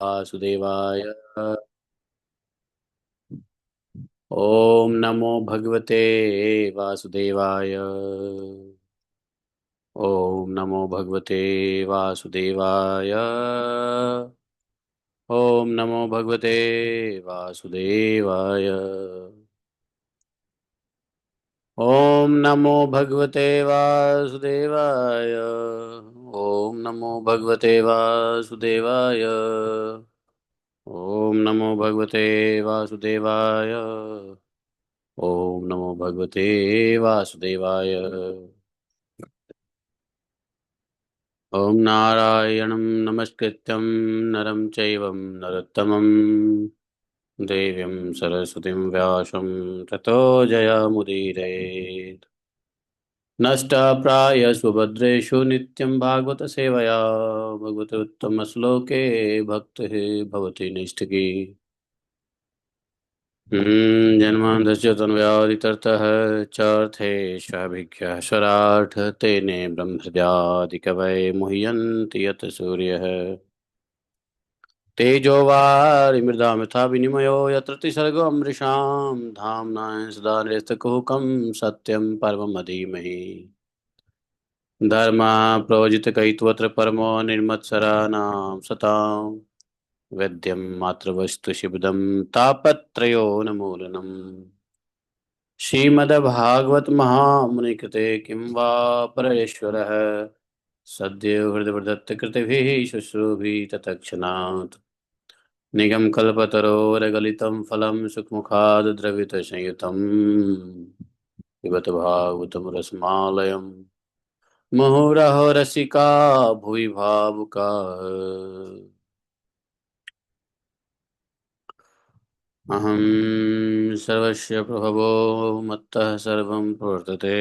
वासुदेवाय। ओम नमो भगवते वासुदेवाय। ओम नमो भगवते वासुदेवाय। ओम नमो भगवते वासुदेवाय। ओम नमो भगवते वासुदेवाय। ओम नमो भगवते वासुदेवाय। ओम नमो भगवते वासुदेवाय। ओम नमो भगवते वासुदेवाय। ओम नारायणं नमस्कृत्यं नरं चैव नरोत्तमं देवीं सरस्वतीं व्यासं ततो जयमुदीरयेत्। नष्टप्रायस्वभद्रेषु नित्यं भागवत सेवया भगवतोत्तमश्लोके भक्तिः भवति नैष्ठिकी। जन्मान्तस्य तन्व्याधितर्तः चार्थेष्वभिज्ञः स्वराट् तेने ब्रह्महृदादिकवये मुह्यन्ति यत् सूर्यः तेजो वारिमृदां यथा विनिमयो यत्र त्रिसर्गो अमृषां धाम्ना सदा निरस्तकुहकं सत्यं परमं धीमहि धर्मा प्रोजितकैत्वत्र परमो निर्मत्सराणां सतां वेद्यं मातृवस्तु शिवदं तापत्रयोन्मूलनम् श्रीमद्भागवत महामुनिकृते किं वा परमेश्वरः सद्यो हृदयदत्तकृतिभिः शुश्रूभिः तत्क्षणात् निगमकल्पतरोरगलितं फलं सुखमुखाद् द्रवितसंयुतं पिबत भागवतं रसमालयं मुहुरहो रसिका भुवि भावुकाः। अहं सर्वस्य प्रभवो मत्तः सर्वं प्रवर्तते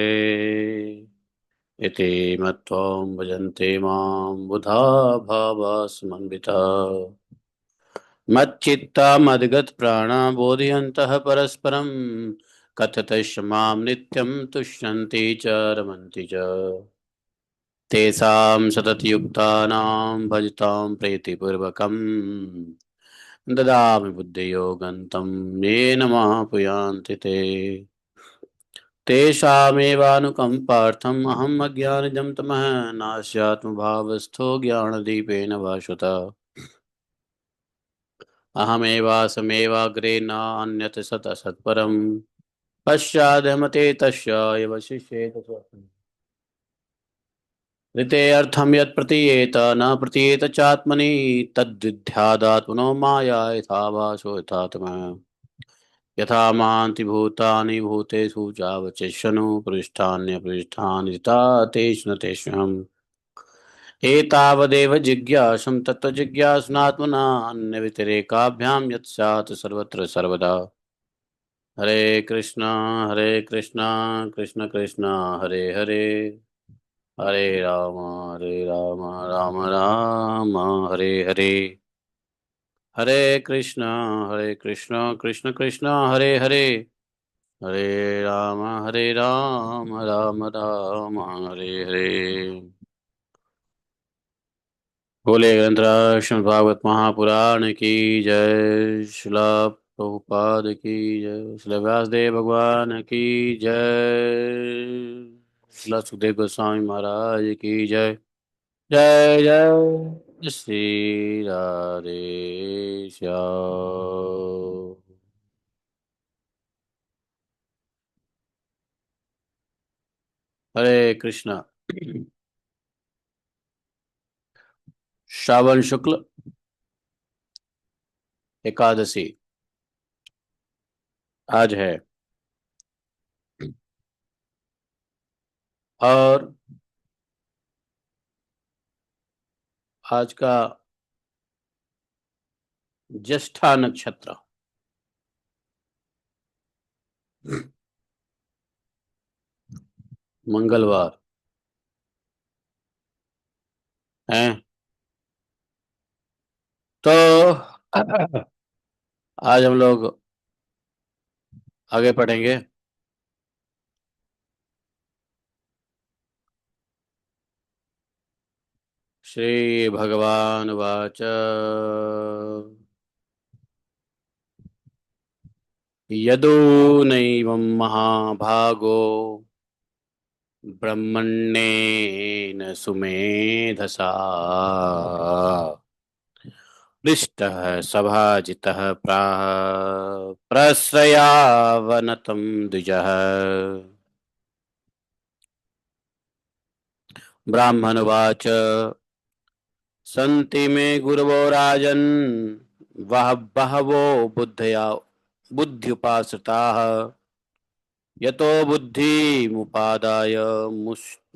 इति मत्वा भजन्ते मां बुधा भावास्मन्विता मच्चित्ता मद्गतप्राणा बोधयन्तः परस्परं कथयतश्च मां नित्यं तुष्यन्ति च रमन्ति च तेषां सततयुक्तानां भजतां प्रीतिपूर्वकं ददामि बुद्धियोगं तं येन मापुयान्ति ते तेषामेवानुकम्पार्थम् अहम् अज्ञानजं तमः नास्यात्मभावस्थो ज्ञानदीपेन भास्वता अहमेवासमेवाग्रे नान्यत् सत्परम् पश्चादमते तस्य एव शिष्येत स्वस्मिन् ऋतेऽर्थं यत् प्रतीयेत न प्रतीयेत चात्मनि तद्विद्यादात्मनो माया यथा भासो यथात्मा यथा मान्ति भूतानि भूतेषु चावचिष्यनु पृष्ठान्यपृष्ठानि तथा तेषु न तेषाम् एतावदेव जिज्ञासं तत्त्वजिज्ञासनात्मना अन्यव्यतिरेकाभ्यां यत् स्यात् सर्वत्र सर्वदा हरे कृष्णा कृष्ण कृष्ण हरे हरे हरे राम राम राम हरे हरे हरे कृष्णा कृष्ण कृष्ण हरे हरे हरे राम राम राम हरे हरे। बोले ग्रंथराज श्रीमद् भागवत महापुराण की जय। शिला प्रभुपाद की जय। शिला व्यासदेव भगवान की जय। शिला सुखदेव गोस्वामी महाराज की जय। जय जय श्री राधे श्याम। हरे कृष्णा। श्रावण शुक्ल एकादशी आज है और आज का ज्येष्ठा नक्षत्र मंगलवार है। तो आज हम लोग आगे पढ़ेंगे। श्रीभगवानुवाच यदोनैवं महाभागो ब्रह्मण्येन सुमेधसा पृष्टः सभाजितः प्राह प्रश्रयावनतं द्विजः। ब्राह्मणुवाच सन्ति मे गुरवो राजन् बहवो बुद्ध्युपाश्रिताः यतो बुद्धिमुपादाय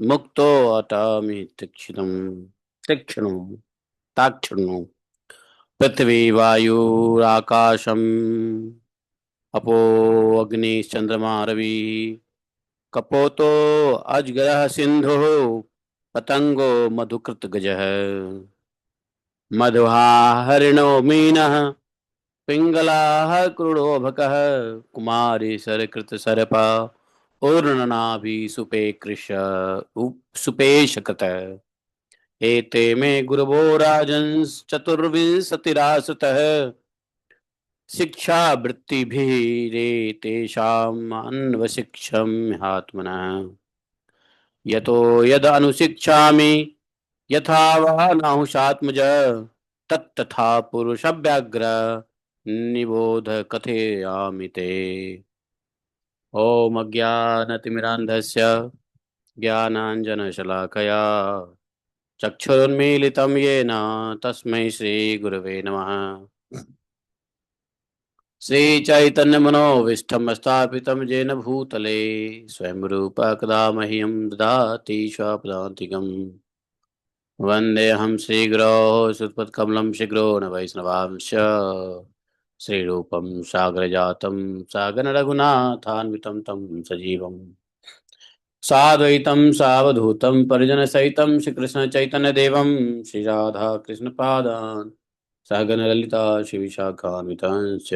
मुक्तो अटामि तीक्ष्णो ताक्षणो पृथ्वी वायुराकाशम् अपो अग्निश्चन्द्रमा रविः कपोतो अजगरः सिन्धुः पतंगो मधुकृत गजः मध्वा हरिणो मीनः पिंगलाः क्रूडोभकः कुमारी सरकृत सर्पा ऊर्णनाभि सुपेशकृत एते मे गुरवो राजन्स चतुर्विंशतिराश्रितः शिक्षावृत्तिभिरेतेषाम् अन्वशिक्षम्यात्मनः यतो यद अनुशिक्षामि यथा वह नाहुषात्मज तत्तथा पुरुषव्याघ्र निबोध कथयामि ते। ओम अज्ञानतिमिरान्धस्य ज्ञानाञ्जनशलाकया चक्षुरुन्मीलितं येन तस्मै श्रीगुरवे नमः। श्रीचैतन्यमनोभीष्टं स्थापितं येन भूतले स्वयं रूप कदा मह्यं ददाति स्वपदान्तिकम् वन्देऽहं श्रीगुरो श्रुतपथकमलं शीघ्रो न वैष्णवांश्च श्रीरूपं सागरजातं सागररघुनाथान्वितं तं सजीवं साद्वैतं सावधूतं परिजनसहितं श्रीकृष्णचैतन्यदेवं श्रीराधाकृष्णपादान् सहगणललिता श्रीविशाखान्वितांश्च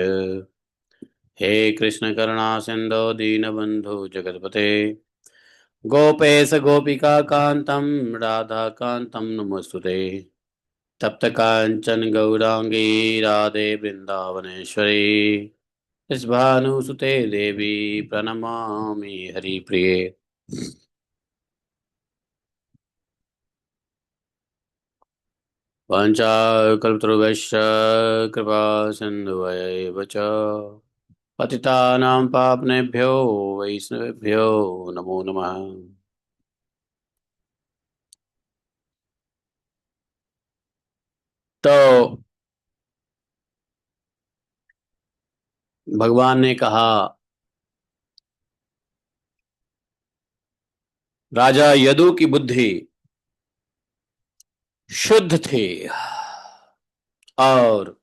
हे कृष्णकरुणा सिन्धो दीनबन्धो जगत्पते गोपेश गोपिका कांतं राधा कांतं नमोस्तुते तप्त कांचन गौरांगी राधे वृंदावनेश्वरी भानुसुते देवी प्रणमामि हरिप्रिये। वाञ्छाकल्पतरुभ्यश्च कृपा सिन्धुभ्यैव च पतितानां पावनेभ्यो वैष्णवेभ्यो नमो नमः। तो भगवान ने कहा राजा यदु की बुद्धि शुद्ध थी और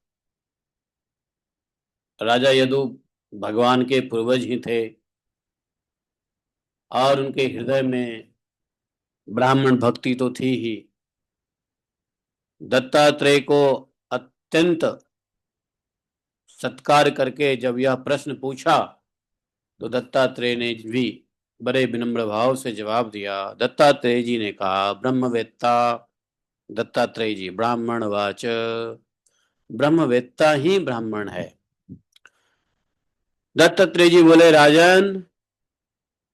राजा यदु भगवान के पूर्वज ही थे और उनके हृदय में ब्राह्मण भक्ति तो थी ही। दत्तात्रेय को अत्यंत सत्कार करके जब यह प्रश्न पूछा तो दत्तात्रेय ने भी बड़े विनम्र भाव से जवाब दिया। दत्तात्रेय जी ने कहा ब्रह्मवेत्ता दत्तात्रेय जी ब्राह्मण वाच ब्रह्मवेत्ता ही ब्राह्मण है। दत्तात्रेय जी बोले राजन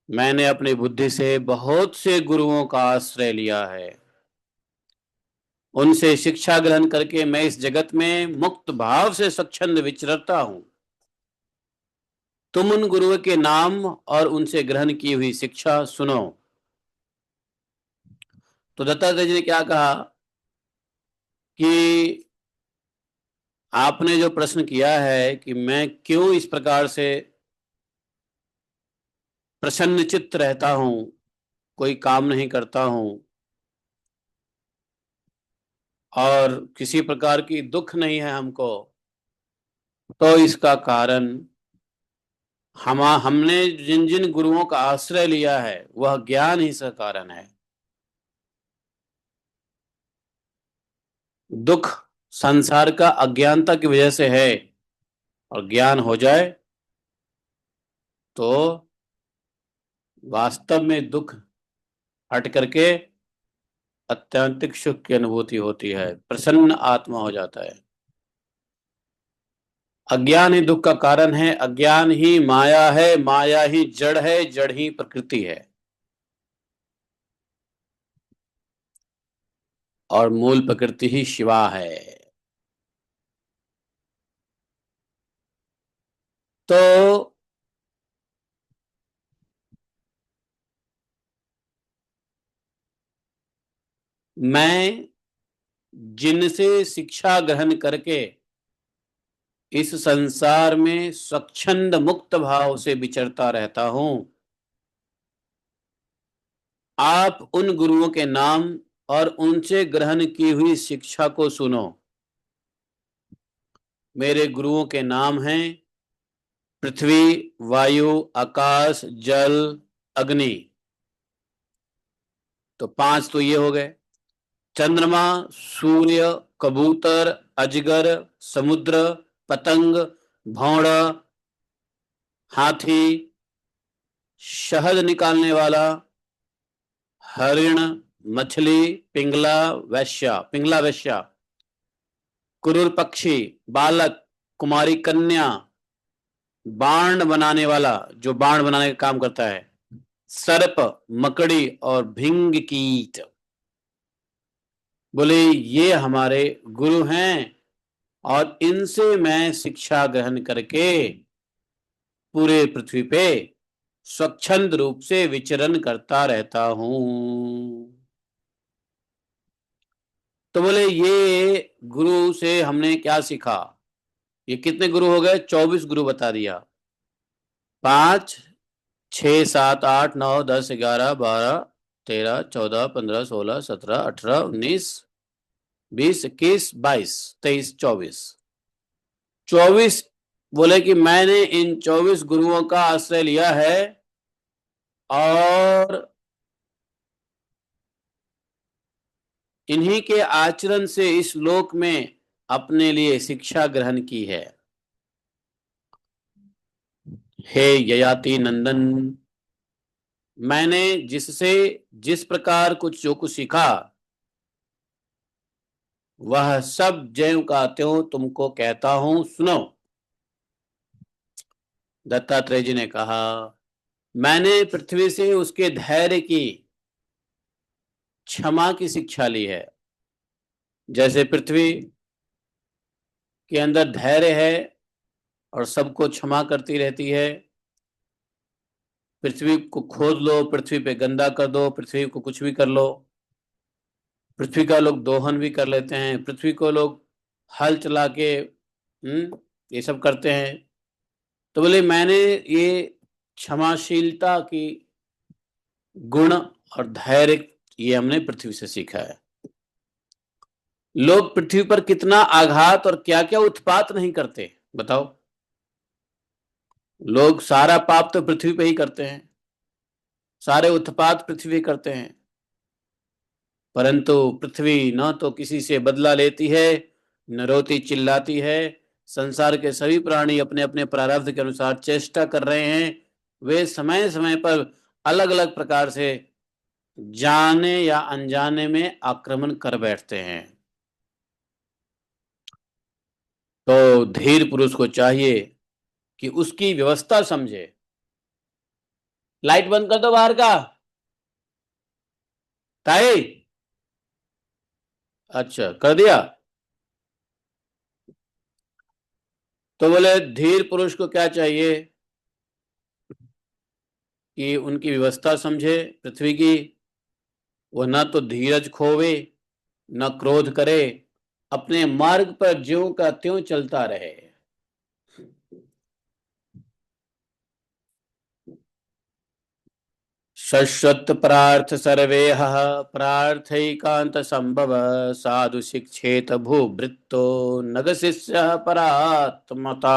मैंने अपनी बुद्धि से बहुत से गुरुओं का आश्रय लिया है, उनसे शिक्षा ग्रहण करके मैं इस जगत में मुक्त भाव से स्वच्छंद विचरता हूं। तुम उन गुरुओं के नाम और उनसे ग्रहण की हुई शिक्षा सुनो। तो दत्तात्रेय जी ने क्या कहा कि आपने जो प्रश्न किया है कि मैं क्यों इस प्रकार से प्रसन्न चित्त रहता हूं, कोई काम नहीं करता हूं और किसी प्रकार की दुख नहीं है हमको, तो इसका कारण हमने जिन जिन गुरुओं का आश्रय लिया है वह ज्ञान ही इसका कारण है। दुख संसार का अज्ञानता की वजह से है और ज्ञान हो जाए तो वास्तव में दुख हट करके अत्यंतिक सुख की अनुभूति होती है, प्रसन्न आत्मा हो जाता है। अज्ञान ही दुख का कारण है, अज्ञान ही माया है, माया ही जड़ है, जड़ ही प्रकृति है, और मूल प्रकृति ही शिवा है। तो मैं जिनसे शिक्षा ग्रहण करके इस संसार में स्वच्छंद मुक्त भाव से विचरता रहता हूं, आप उन गुरुओं के नाम और उनसे ग्रहण की हुई शिक्षा को सुनो। मेरे गुरुओं के नाम हैं पृथ्वी, वायु, आकाश, जल, अग्नि। तो पांच तो ये हो गए। चंद्रमा, सूर्य, कबूतर, अजगर, समुद्र, पतंग, भौंड़ा, हाथी, शहद निकालने वाला, हरिण, मछली, पिंगला, वैश्या, पिंगला वैश्या, कुरूर पक्षी, बालक, कुमारी कन्या, बाण बनाने वाला जो बाण बनाने का काम करता है, सर्प, मकड़ी और भिंग कीट। बोले ये हमारे गुरु हैं, और इनसे मैं शिक्षा ग्रहण करके पूरे पृथ्वी पे स्वच्छंद रूप से विचरण करता रहता हूं। तो बोले ये गुरु से हमने क्या सीखा? ये कितने गुरु हो गए? 24 गुरु बता दिया। 5, 6, 7, 8, 9, 10, 11, 12, 13, 14, 15, 16, 17, 18, 19, 20, 21, 22, 23, 24। 24 बोले कि मैंने इन 24 गुरुओं का आश्रय लिया है, और इन्हीं के आचरण से इस लोक में अपने लिए शिक्षा ग्रहण की है। हे ययाति नंदन, मैंने जिससे जिस प्रकार कुछ जो कुछ सीखा, वह सब ज्यों का त्यों तुमको कहता हूं, सुनो। दत्तात्रेय जी ने कहा, मैंने पृथ्वी से उसके धैर्य की, क्षमा की शिक्षा ली है। जैसे पृथ्वी के अंदर धैर्य है और सबको क्षमा करती रहती है। पृथ्वी को खोद लो, पृथ्वी पे गंदा कर दो, पृथ्वी को कुछ भी कर लो, पृथ्वी का लोग दोहन भी कर लेते हैं, पृथ्वी को लोग हल चला के ये सब करते हैं। तो बोले मैंने ये क्षमाशीलता की गुण और धैर्य, ये हमने पृथ्वी से सीखा है। लोग पृथ्वी पर कितना आघात और क्या क्या उत्पात नहीं करते, बताओ। लोग सारा पाप तो पृथ्वी पे ही करते हैं, सारे उत्पात पृथ्वी करते हैं, परंतु पृथ्वी न तो किसी से बदला लेती है, न रोती चिल्लाती है। संसार के सभी प्राणी अपने अपने प्रारब्ध के अनुसार चेष्टा कर रहे हैं। वे समय समय पर अलग अलग प्रकार से जाने या अनजाने में आक्रमण कर बैठते हैं। तो धीर पुरुष को चाहिए कि उसकी व्यवस्था समझे। लाइट बंद कर दो बाहर का, ताई। अच्छा कर दिया। तो बोले धीर पुरुष को क्या चाहिए कि उनकी व्यवस्था समझे पृथ्वी की। वह न तो धीरज खोवे, न क्रोध करे, अपने मार्ग पर ज्यों का त्यों चलता रहे। शश्वत प्रार्थ सर्वेह, प्रार्थैकांत संभव, साधु शिक्षेत भूभृत्तो, नग शिष्य परात्मता।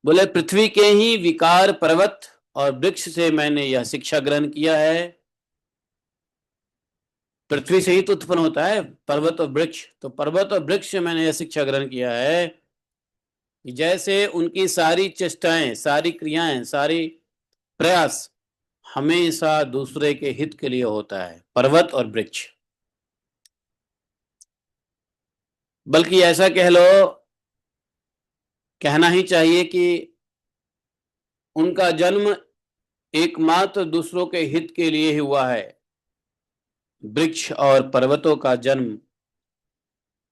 बोले पृथ्वी के ही विकार पर्वत और वृक्ष से मैंने यह शिक्षा ग्रहण किया है। पृथ्वी से ही तो उत्पन्न होता है पर्वत और वृक्ष, तो पर्वत और वृक्ष से मैंने यह शिक्षा ग्रहण किया है कि जैसे उनकी सारी चेष्टाएं, सारी क्रियाएं, सारी प्रयास हमेशा दूसरे के हित के लिए होता है, पर्वत और वृक्ष। बल्कि ऐसा कह लो, कहना ही चाहिए कि उनका जन्म एकमात्र दूसरों के हित के लिए ही हुआ है। वृक्ष और पर्वतों का जन्म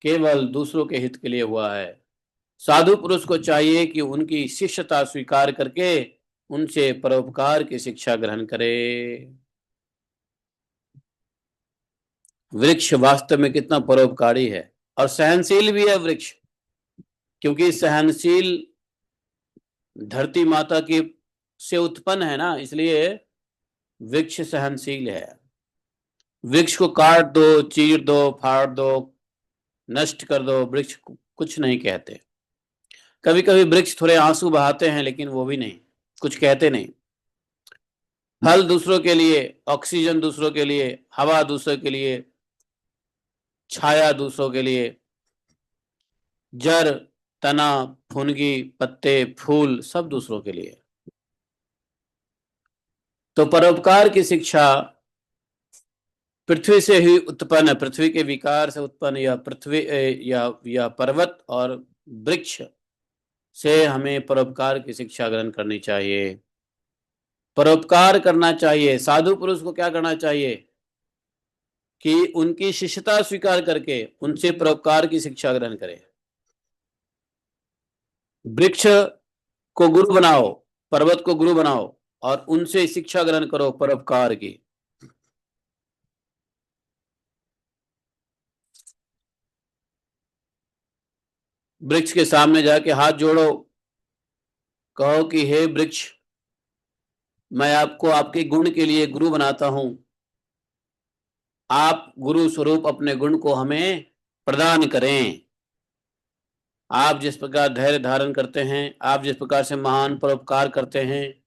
केवल दूसरों के हित के लिए हुआ है। साधु पुरुष को चाहिए कि उनकी शिष्यता स्वीकार करके उनसे परोपकार की शिक्षा ग्रहण करे। वृक्ष वास्तव में कितना परोपकारी है और सहनशील भी है वृक्ष, क्योंकि सहनशील धरती माता की से उत्पन्न है ना, इसलिए वृक्ष सहनशील है। वृक्ष को काट दो, चीर दो, फाड़ दो, नष्ट कर दो, वृक्ष कुछ नहीं कहते। कभी कभी वृक्ष थोड़े आंसू बहाते हैं, लेकिन वो भी नहीं, कुछ कहते नहीं। फल दूसरों के लिए, ऑक्सीजन दूसरों के लिए, हवा दूसरों के लिए, छाया दूसरों के लिए, जड़, तना, फुनगी, पत्ते, फूल सब दूसरों के लिए। तो परोपकार की शिक्षा पृथ्वी से ही उत्पन्न, पृथ्वी के विकार से उत्पन्न, या पृथ्वी या पर्वत और वृक्ष से हमें परोपकार की शिक्षा ग्रहण करनी चाहिए। परोपकार करना चाहिए। साधु पुरुष को क्या करना चाहिए कि उनकी शिष्यता स्वीकार करके उनसे परोपकार की शिक्षा ग्रहण करें। वृक्ष को गुरु बनाओ, पर्वत को गुरु बनाओ और उनसे शिक्षा ग्रहण करो परोपकार की। वृक्ष के सामने जाके हाथ जोड़ो, कहो कि हे वृक्ष, मैं आपको आपके गुण के लिए गुरु बनाता हूं। आप गुरु स्वरूप अपने गुण को हमें प्रदान करें। आप जिस प्रकार धैर्य धारण करते हैं, आप जिस प्रकार से महान परोपकार करते हैं,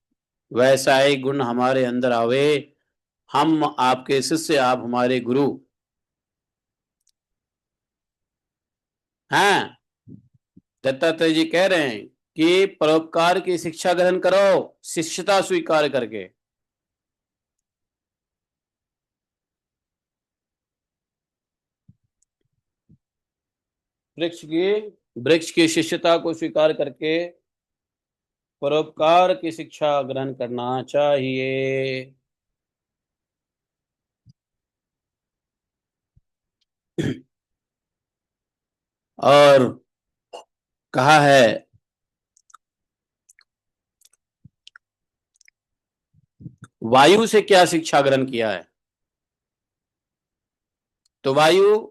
वैसा ही गुण हमारे अंदर आवे। हम आपके शिष्य, आप हमारे गुरु हैं। दत्तात्रेय जी कह रहे हैं कि परोपकार की शिक्षा ग्रहण करो, शिष्यता स्वीकार करके। वृक्ष की शिष्यता को स्वीकार करके परोपकार की शिक्षा ग्रहण करना चाहिए। और कहा है वायु से क्या शिक्षा ग्रहण किया है। तो वायु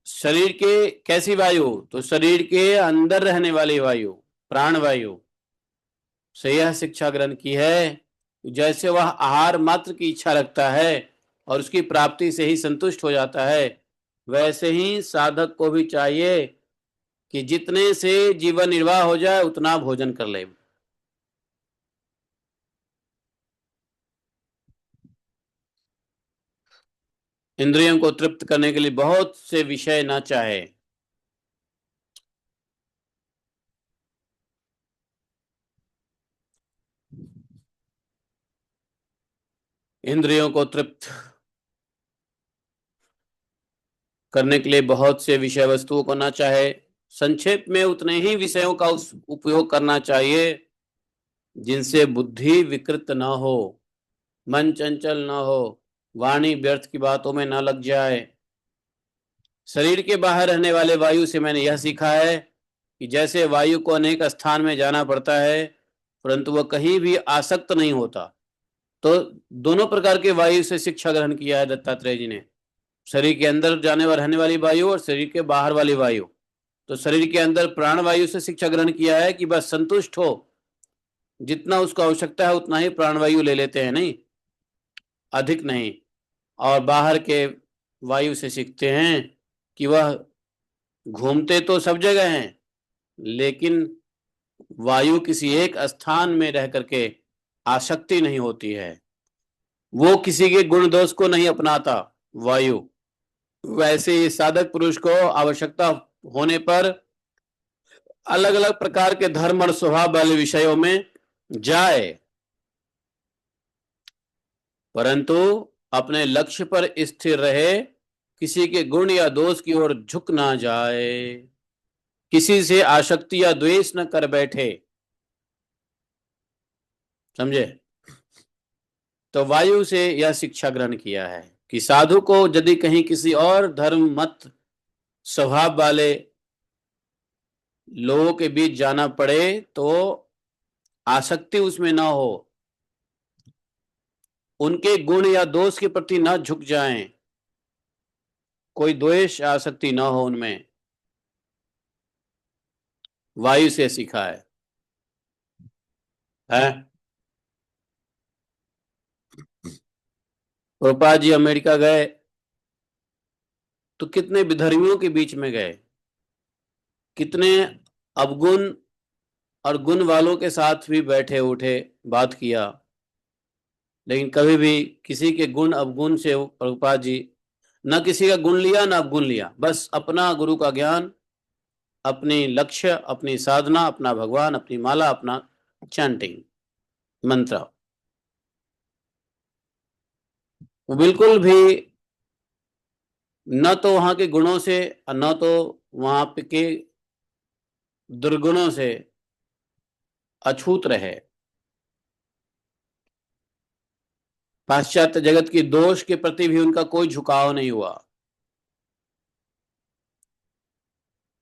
शरीर के कैसी वायु, तो शरीर के अंदर रहने वाली वायु, प्राण वायु से यह शिक्षा ग्रहण की है। जैसे वह आहार मात्र की इच्छा रखता है और उसकी प्राप्ति से ही संतुष्ट हो जाता है, वैसे ही साधक को भी चाहिए कि जितने से जीवन निर्वाह हो जाए उतना भोजन कर ले। इंद्रियों को तृप्त करने के लिए बहुत से विषय ना चाहे। इंद्रियों को तृप्त करने के लिए बहुत से विषय वस्तुओं को ना चाहे। संक्षेप में उतने ही विषयों का उपयोग करना चाहिए जिनसे बुद्धि विकृत ना हो, मन चंचल ना हो, वाणी व्यर्थ की बातों में ना लग जाए। शरीर के बाहर रहने वाले वायु से मैंने यह सीखा है कि जैसे वायु को अनेक स्थान में जाना पड़ता है, परंतु वह कहीं भी आसक्त नहीं होता। तो दोनों प्रकार के वायु से शिक्षा ग्रहण किया है दत्तात्रेय जी ने, शरीर के अंदर जाने वाले रहने वाली वायु और शरीर के बाहर वाली वायु। तो शरीर के अंदर प्राण वायु से शिक्षा ग्रहण किया है कि बस संतुष्ट हो, जितना उसको आवश्यकता है उतना ही प्राण वायु ले लेते हैं, नहीं अधिक नहीं। और बाहर के वायु से सीखते हैं कि वह घूमते तो सब जगह हैं, लेकिन वायु किसी एक स्थान में रह करके आसक्ति नहीं होती है, वो किसी के गुण दोष को नहीं अपनाता वायु। वैसे ही साधक पुरुष को आवश्यकता होने पर अलग अलग प्रकार के धर्म और स्वभाव वाले विषयों में जाए, परंतु अपने लक्ष्य पर स्थिर रहे, किसी के गुण या दोष की ओर झुक ना जाए, किसी से आसक्ति या द्वेष न कर बैठे। समझे? तो वायु से यह शिक्षा ग्रहण किया है कि साधु को यदि कहीं किसी और धर्म मत स्वभाव वाले लोगों के बीच जाना पड़े तो आसक्ति उसमें ना हो, उनके गुण या दोष के प्रति ना झुक जाएं, कोई द्वेष आसक्ति ना हो उनमें। वायु से सीखा है? प्रभुपाद जी अमेरिका गए तो कितने विधर्मियों के बीच में गए, कितने अवगुण और गुण वालों के साथ भी बैठे उठे, बात किया, लेकिन कभी भी किसी के गुण अवगुण से प्रभुपाद जी न किसी का गुण लिया न अवगुण लिया, बस अपना गुरु का ज्ञान, अपनी लक्ष्य, अपनी साधना, अपना भगवान, अपनी माला, अपना चैंटिंग मंत्र। वो बिल्कुल भी न तो वहां के गुणों से न तो वहां पे के दुर्गुणों से अछूत रहे। पाश्चात्य जगत की दोष के प्रति भी उनका कोई झुकाव नहीं हुआ,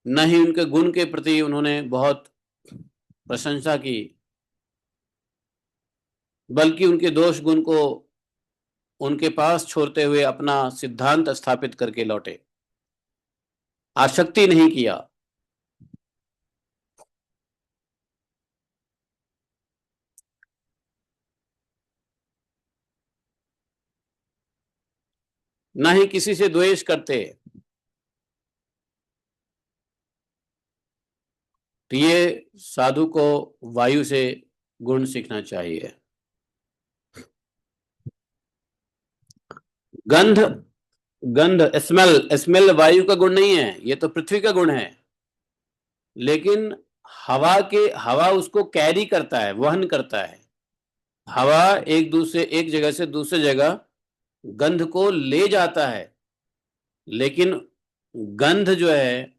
न ही उनके गुण के प्रति उन्होंने बहुत प्रशंसा की, बल्कि उनके दोष गुण को उनके पास छोड़ते हुए अपना सिद्धांत स्थापित करके लौटे, आसक्ति नहीं किया। न ही किसी से द्वेष करते। तो ये साधु को वायु से गुण सीखना चाहिए। गंध, गंध स्मेल, स्मेल वायु का गुण नहीं है, ये तो पृथ्वी का गुण है, लेकिन हवा उसको कैरी करता है, वहन करता है। हवा एक जगह से दूसरे जगह गंध को ले जाता है, लेकिन गंध जो है,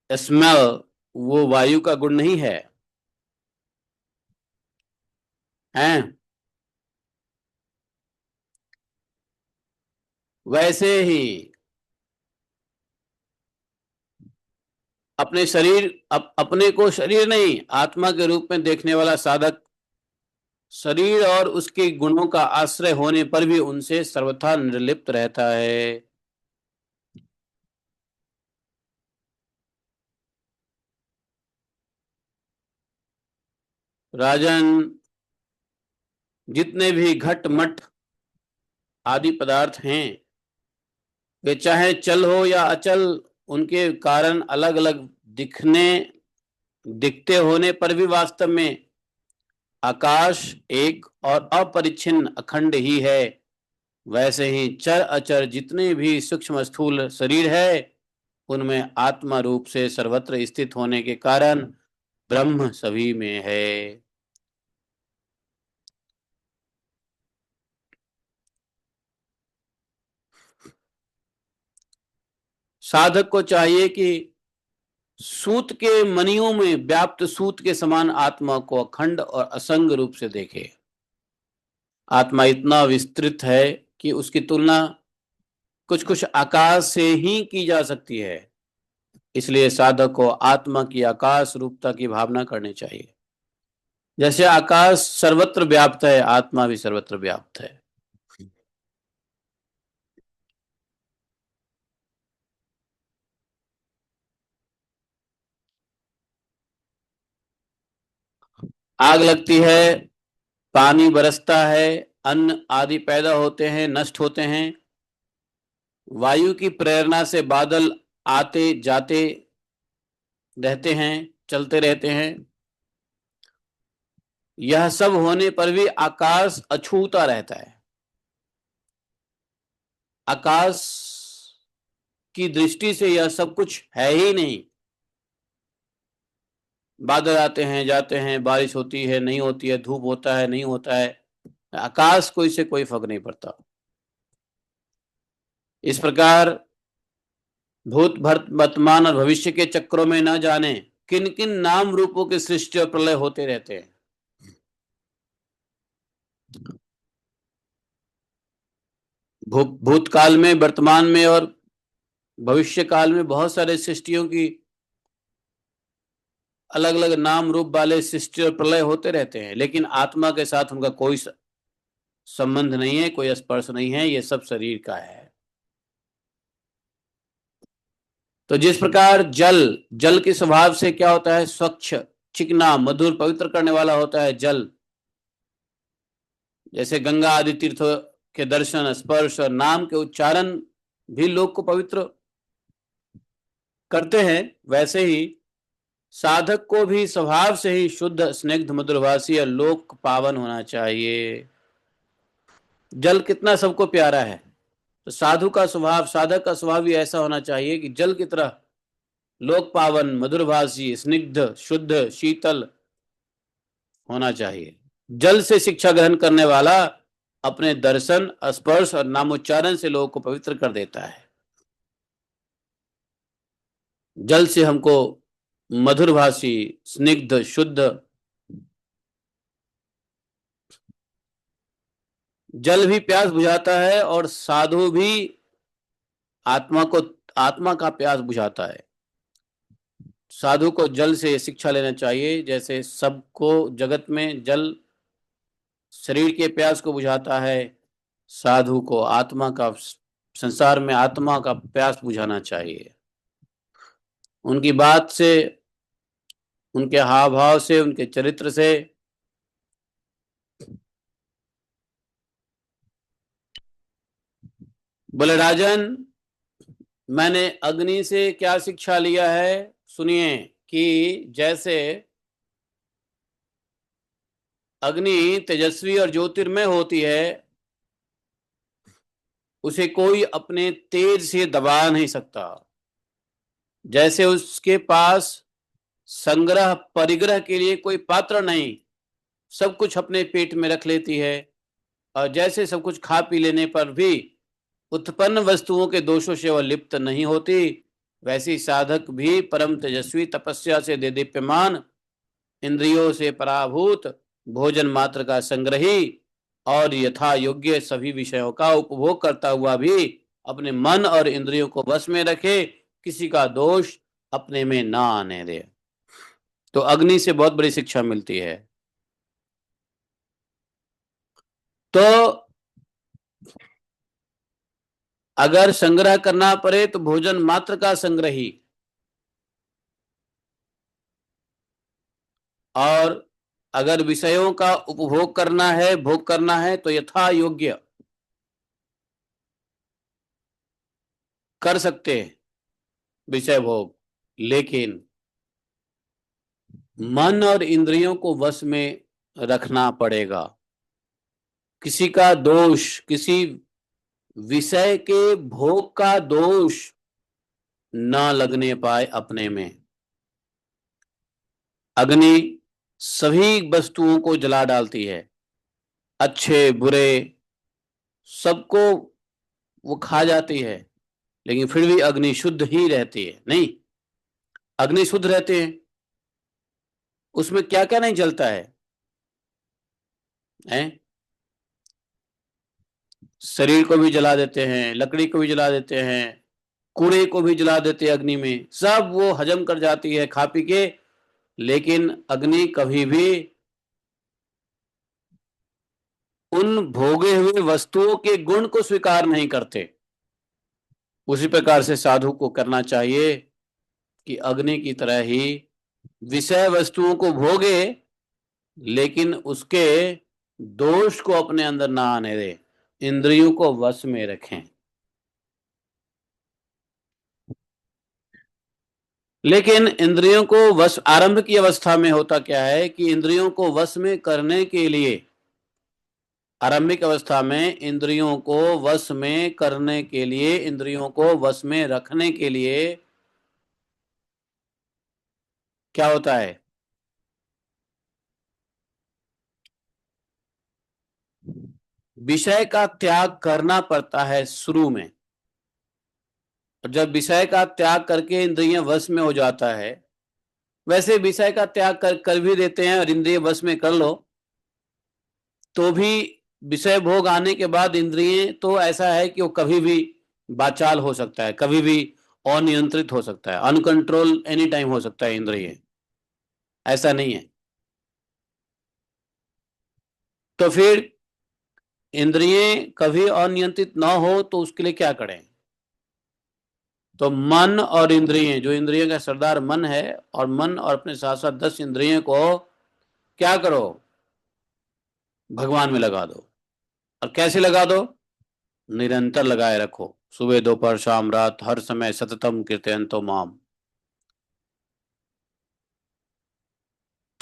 स्मेल, वो वायु का गुण नहीं है। हैं? वैसे ही अपने शरीर अपने को शरीर नहीं, आत्मा के रूप में देखने वाला साधक शरीर और उसके गुणों का आश्रय होने पर भी उनसे सर्वथा निर्लिप्त रहता है। राजन, जितने भी घट मठ आदि पदार्थ हैं, वे चाहे चल हो या अचल, उनके कारण अलग अलग दिखते होने पर भी वास्तव में आकाश एक और अपरिच्छिन्न अखंड ही है। वैसे ही चर अचर जितने भी सूक्ष्म स्थूल शरीर है, उनमें आत्मा रूप से सर्वत्र स्थित होने के कारण ब्रह्म सभी में है। साधक को चाहिए कि सूत के मणियों में व्याप्त सूत के समान आत्मा को अखंड और असंग रूप से देखे। आत्मा इतना विस्तृत है कि उसकी तुलना कुछ कुछ आकाश से ही की जा सकती है। इसलिए साधक को आत्मा की आकाश रूपता की भावना करनी चाहिए। जैसे आकाश सर्वत्र व्याप्त है, आत्मा भी सर्वत्र व्याप्त है। आग लगती है, पानी बरसता है, अन्न आदि पैदा होते हैं, नष्ट होते हैं, वायु की प्रेरणा से बादल आते जाते रहते हैं, चलते रहते हैं। यह सब होने पर भी आकाश अछूता रहता है। आकाश की दृष्टि से यह सब कुछ है ही नहीं। बादल आते हैं जाते हैं, बारिश होती है नहीं होती है, धूप होता है नहीं होता है, आकाश कोई से कोई फर्क नहीं पड़ता। इस प्रकार भूत वर्तमान और भविष्य के चक्रों में न जाने किन किन नाम रूपों के सृष्टि और प्रलय होते रहते हैं। भूतकाल में, वर्तमान में और भविष्य काल में बहुत सारे सृष्टियों की अलग अलग नाम रूप वाले सृष्टि और प्रलय होते रहते हैं, लेकिन आत्मा के साथ उनका कोई संबंध नहीं है, कोई स्पर्श नहीं है, ये सब शरीर का है। तो जिस प्रकार जल, जल के स्वभाव से क्या होता है, स्वच्छ, चिकना, मधुर, पवित्र करने वाला होता है जल। जैसे गंगा आदि तीर्थों के दर्शन, स्पर्श और नाम के उच्चारण भी लोग को पवित्र करते हैं, वैसे ही साधक को भी स्वभाव से ही शुद्ध, स्निग्ध, मधुरभाषी और लोक पावन होना चाहिए। जल कितना सबको प्यारा है, तो साधु का स्वभाव, साधक का स्वभाव भी ऐसा होना चाहिए कि जल की तरह लोक पावन, मधुरभाषी, स्निग्ध, शुद्ध, शीतल होना चाहिए। जल से शिक्षा ग्रहण करने वाला अपने दर्शन, स्पर्श और नामोच्चारण से लोगों को पवित्र कर देता है। जल से हमको मधुरभाषी, स्निग्ध, शुद्ध, जल भी प्यास बुझाता है और साधु भी आत्मा को, आत्मा का प्यास बुझाता है। साधु को जल से शिक्षा लेना चाहिए, जैसे सबको जगत में जल शरीर के प्यास को बुझाता है, साधु को आत्मा का, संसार में आत्मा का प्यास बुझाना चाहिए। उनकी बात से, उनके हाव भाव से, उनके चरित्र से बोले राजन, मैंने अग्नि से क्या शिक्षा लिया है, सुनिए कि जैसे अग्नि तेजस्वी और ज्योतिर्मय होती है, उसे कोई अपने तेज से दबा नहीं सकता। जैसे उसके पास संग्रह परिग्रह के लिए कोई पात्र नहीं, सब कुछ अपने पेट में रख लेती है, और जैसे सब कुछ खा पी लेने पर भी उत्पन्न वस्तुओं के दोषों से वह लिप्त नहीं होती, वैसी साधक भी परम तेजस्वी, तपस्या से देदीप्यमान, इंद्रियों से पराभूत, भोजन मात्र का संग्रही और यथा योग्य सभी विषयों का उपभोग करता हुआ भी अपने मन और इंद्रियों को वश में रखे, किसी का दोष अपने में ना आने दे। तो अग्नि से बहुत बड़ी शिक्षा मिलती है। तो अगर संग्रह करना पड़े तो भोजन मात्र का संग्रही, और अगर विषयों का उपभोग करना है, भोग करना है, तो यथा योग्य कर सकते हैं विषय भोग, लेकिन मन और इंद्रियों को वश में रखना पड़ेगा। किसी का दोष, किसी विषय के भोग का दोष ना लगने पाए अपने में। अग्नि सभी वस्तुओं को जला डालती है, अच्छे बुरे सबको वो खा जाती है, लेकिन फिर भी अग्नि शुद्ध ही रहती है। नहीं, अग्नि शुद्ध रहते हैं, उसमें क्या क्या नहीं जलता है? शरीर को भी जला देते हैं, लकड़ी को भी जला देते हैं, कूड़े को भी जला देते हैं अग्नि में, सब वो हजम कर जाती है खा पी के, लेकिन अग्नि कभी भी उन भोगे हुए वस्तुओं के गुण को स्वीकार नहीं करते। उसी प्रकार से साधु को करना चाहिए कि अग्नि की तरह ही विषय वस्तुओं को भोगे, लेकिन उसके दोष को अपने अंदर ना आने दे, इंद्रियों को वश में रखें। लेकिन इंद्रियों को वश, आरंभ की अवस्था में होता क्या है कि इंद्रियों को वश में करने के लिए, आरंभिक अवस्था में इंद्रियों को वश में करने के लिए, इंद्रियों को वश में रखने के लिए क्या होता है, विषय का त्याग करना पड़ता है शुरू में, और जब विषय का त्याग करके इंद्रियां वश में हो जाता है, वैसे विषय का त्याग कर भी देते हैं और इंद्रिय वश में कर लो तो भी विषय भोग आने के बाद इंद्रिय तो ऐसा है कि वो कभी भी वाचाल हो सकता है, कभी भी अनियंत्रित हो सकता है, अनकंट्रोल एनी टाइम हो सकता है इंद्रिय, ऐसा नहीं है। तो फिर इंद्रिय कभी अनियंत्रित ना हो तो उसके लिए क्या करें? तो मन और इंद्रिय, जो इंद्रियों का सरदार मन है, और मन और अपने साथ साथ 10 इंद्रियों को क्या करो? भगवान में लगा दो। और कैसे लगा दो? निरंतर लगाए रखो, सुबह दोपहर शाम रात हर समय सततम कीर्तयन्तो माम।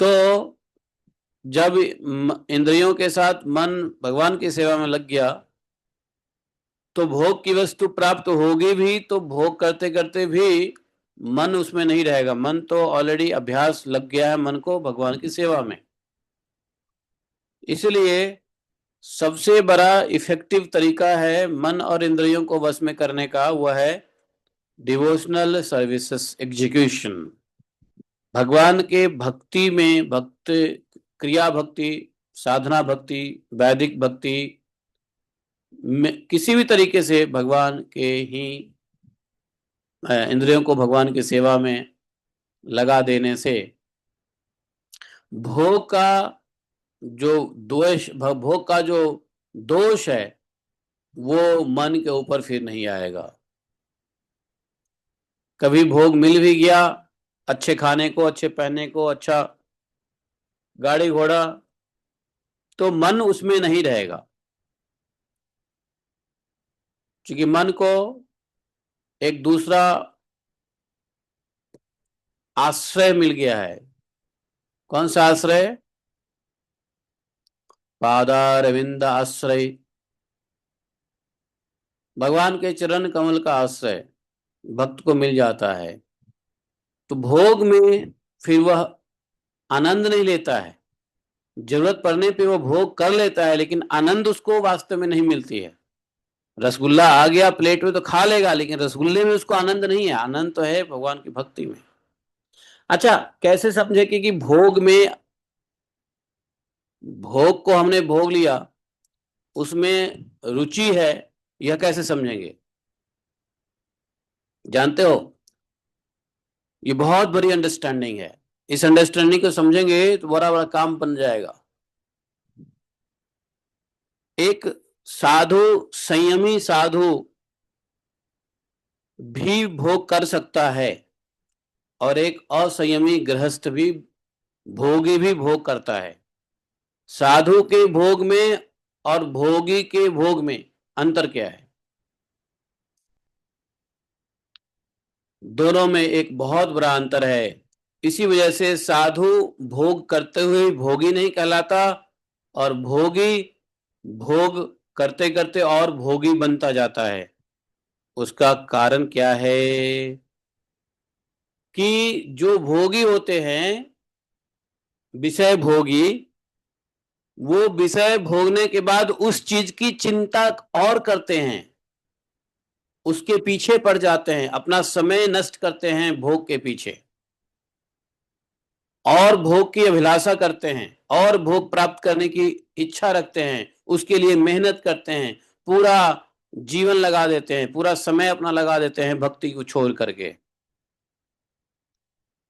तो जब इंद्रियों के साथ मन भगवान की सेवा में लग गया तो भोग की वस्तु प्राप्त होगी भी, तो भोग करते करते भी मन उसमें नहीं रहेगा, मन तो ऑलरेडी अभ्यास लग गया है मन को भगवान की सेवा में। इसलिए सबसे बड़ा इफेक्टिव तरीका है मन और इंद्रियों को वश में करने का, वह है डिवोशनल सर्विसेज एग्जीक्यूशन। भगवान के भक्ति में, भक्त क्रिया भक्ति, साधना भक्ति, वैदिक भक्ति में किसी भी तरीके से भगवान के ही इंद्रियों को भगवान की सेवा में लगा देने से भोग का जो भोग का जो दोष है वो मन के ऊपर फिर नहीं आएगा। कभी भोग मिल भी गया, अच्छे खाने को, अच्छे पहनने को, अच्छा गाड़ी घोड़ा, तो मन उसमें नहीं रहेगा, क्योंकि मन को एक दूसरा आश्रय मिल गया है। कौन सा आश्रय? पादारविंद आश्रय, भगवान के चरण कमल का आश्रय भक्त को मिल जाता है। तो भोग में फिर वह आनंद नहीं लेता है, जरूरत पड़ने पे वो भोग कर लेता है, लेकिन आनंद उसको वास्तव में नहीं मिलती है। रसगुल्ला आ गया प्लेट में तो खा लेगा, लेकिन रसगुल्ले में उसको आनंद नहीं है, आनंद तो है भगवान की भक्ति में। अच्छा, कैसे समझे कि भोग में, भोग को हमने भोग लिया उसमें रुचि है, यह कैसे समझेंगे? जानते हो, ये बहुत बड़ी अंडरस्टैंडिंग है। इस अंडरस्टैंडिंग को समझेंगे तो बड़ा बड़ा काम बन जाएगा। एक साधु, संयमी साधु भी भोग कर सकता है, और एक असंयमी गृहस्थ भी, भोगी भी भोग करता है। साधु के भोग में और भोगी के भोग में अंतर क्या है? दोनों में एक बहुत बड़ा अंतर है। इसी वजह से साधु भोग करते हुए भोगी नहीं कहलाता, और भोगी भोग करते करते और भोगी बनता जाता है। उसका कारण क्या है? कि जो भोगी होते हैं, विषय भोगी, वो विषय भोगने के बाद उस चीज की चिंता और करते हैं, उसके पीछे पड़ जाते हैं, अपना समय नष्ट करते हैं भोग के पीछे, और भोग की अभिलाषा करते हैं, और भोग प्राप्त करने की इच्छा रखते हैं, उसके लिए मेहनत करते हैं, पूरा जीवन लगा देते हैं, पूरा समय अपना लगा देते हैं भक्ति को छोड़ करके,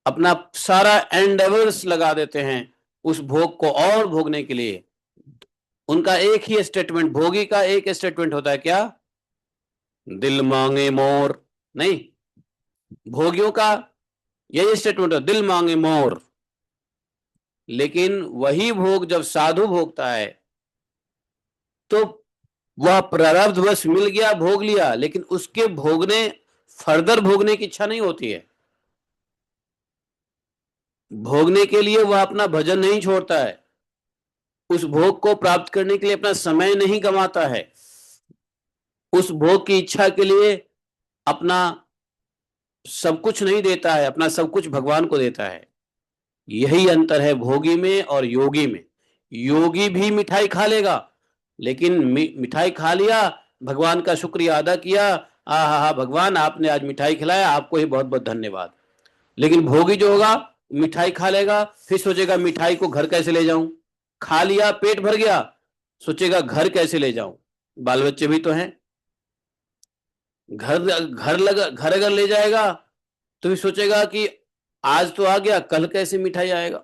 अपना सारा एंडेवर्स लगा देते हैं उस भोग को और भोगने के लिए। उनका एक ही स्टेटमेंट, भोगी का एक स्टेटमेंट होता है, क्या? दिल मांगे मोर। नहीं, भोगियों का यही स्टेटमेंट है, दिल मांगे मोर। लेकिन वही भोग जब साधु भोगता है तो वह प्रारब्धवश मिल गया, भोग लिया, लेकिन उसके भोगने, फर्दर भोगने की इच्छा नहीं होती है। भोगने के लिए वह अपना भजन नहीं छोड़ता है, उस भोग को प्राप्त करने के लिए अपना समय नहीं गंवाता है, उस भोग की इच्छा के लिए अपना सब कुछ नहीं देता है, अपना सब कुछ भगवान को देता है। यही अंतर है भोगी में और योगी में। योगी भी मिठाई खा लेगा, लेकिन मिठाई खा लिया, भगवान का शुक्रिया अदा किया, हा भगवान आपने आज मिठाई खिलाया, आपको ही बहुत बहुत धन्यवाद। लेकिन भोगी जो होगा, मिठाई खा लेगा, फिर सोचेगा मिठाई को घर कैसे ले जाऊं, खा लिया पेट भर गया, सोचेगा घर कैसे ले जाऊं, बाल बच्चे भी तो हैं, घर अगर ले जाएगा तो फिर सोचेगा कि आज तो आ गया, कल कैसे मिठाई आएगा,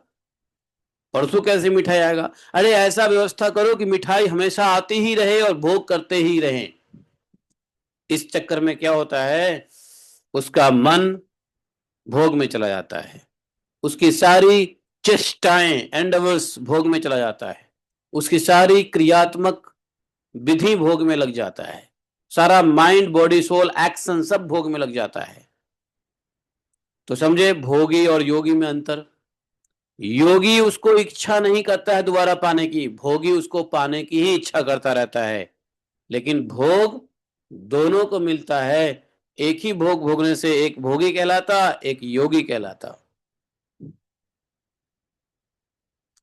परसों कैसे मिठाई आएगा। अरे ऐसा व्यवस्था करो कि मिठाई हमेशा आती ही रहे और भोग करते ही रहें। इस चक्कर में क्या होता है, उसका मन भोग में चला जाता है, उसकी सारी चेष्टाएं एंडवर्स भोग में चला जाता है, उसकी सारी क्रियात्मक विधि भोग में लग जाता है, सारा माइंड बॉडी सोल एक्शन सब भोग में लग जाता है। तो समझे भोगी और योगी में अंतर। योगी उसको इच्छा नहीं करता है दोबारा पाने की, भोगी उसको पाने की ही इच्छा करता रहता है। लेकिन भोग दोनों को मिलता है, एक ही भोग भोगने से एक भोगी कहलाता, एक योगी कहलाता।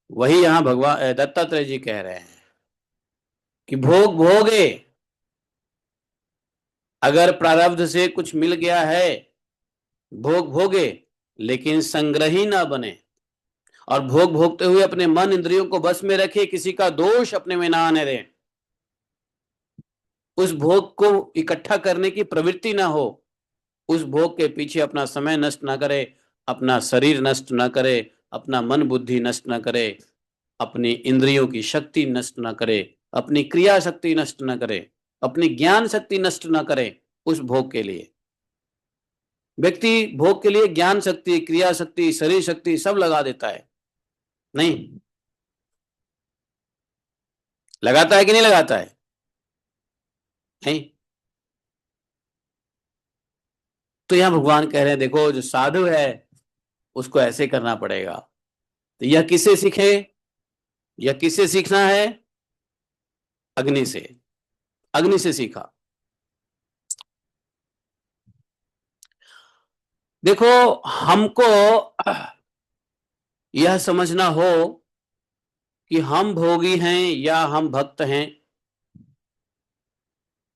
वही यहां भगवान दत्तात्रेय जी कह रहे हैं कि भोग भोगे, अगर प्रारब्ध से कुछ मिल गया है भोग भोगे, लेकिन संग्रही ना बने, और भोग भोगते हुए अपने मन इंद्रियों को बस में रखे, किसी का दोष अपने में ना आने दें, उस भोग को इकट्ठा करने की प्रवृत्ति ना हो, उस भोग के पीछे अपना समय नष्ट ना करे, अपना शरीर नष्ट ना करे, अपना मन बुद्धि नष्ट ना करे, अपनी इंद्रियों की शक्ति नष्ट ना करे, अपनी क्रिया शक्ति नष्ट ना करे, अपनी ज्ञान शक्ति नष्ट ना करे। उस भोग के लिए व्यक्ति भोग के लिए ज्ञान शक्ति, क्रिया शक्ति, शरीर शक्ति सब लगा देता है, नहीं लगाता है कि नहीं लगाता है, नहीं। तो यहां भगवान कह रहे हैं देखो जो साधु है उसको ऐसे करना पड़ेगा। तो यह किससे सीखे, यह किससे सीखना है, अग्नि से, अग्नि से सीखा। देखो हमको यह समझना हो कि हम भोगी हैं या हम भक्त हैं,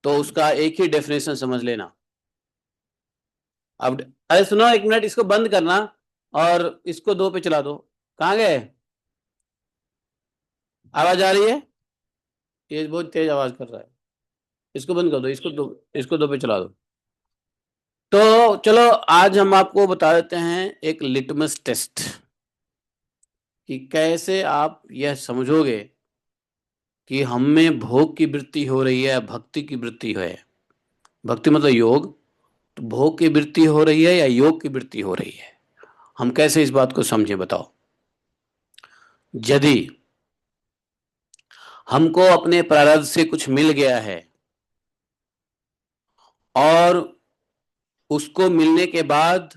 तो उसका एक ही डेफिनेशन समझ लेना। अब अरे सुनो एक मिनट, इसको बंद करना और इसको 2 पे चला दो। कहाँ गए, आवाज आ रही है, ये बहुत तेज आवाज कर रहा है, इसको बंद कर दो, इसको 2 पे चला दो। तो चलो आज हम आपको बता देते हैं एक लिटमस टेस्ट कि कैसे आप यह समझोगे कि हम में भोग की वृत्ति हो रही है, भक्ति की वृत्ति है। भक्ति मतलब योग, तो भोग की वृत्ति हो रही है या योग की वृत्ति हो रही है, हम कैसे इस बात को समझे बताओ। यदि हमको अपने प्रारब्ध से कुछ मिल गया है और उसको मिलने के बाद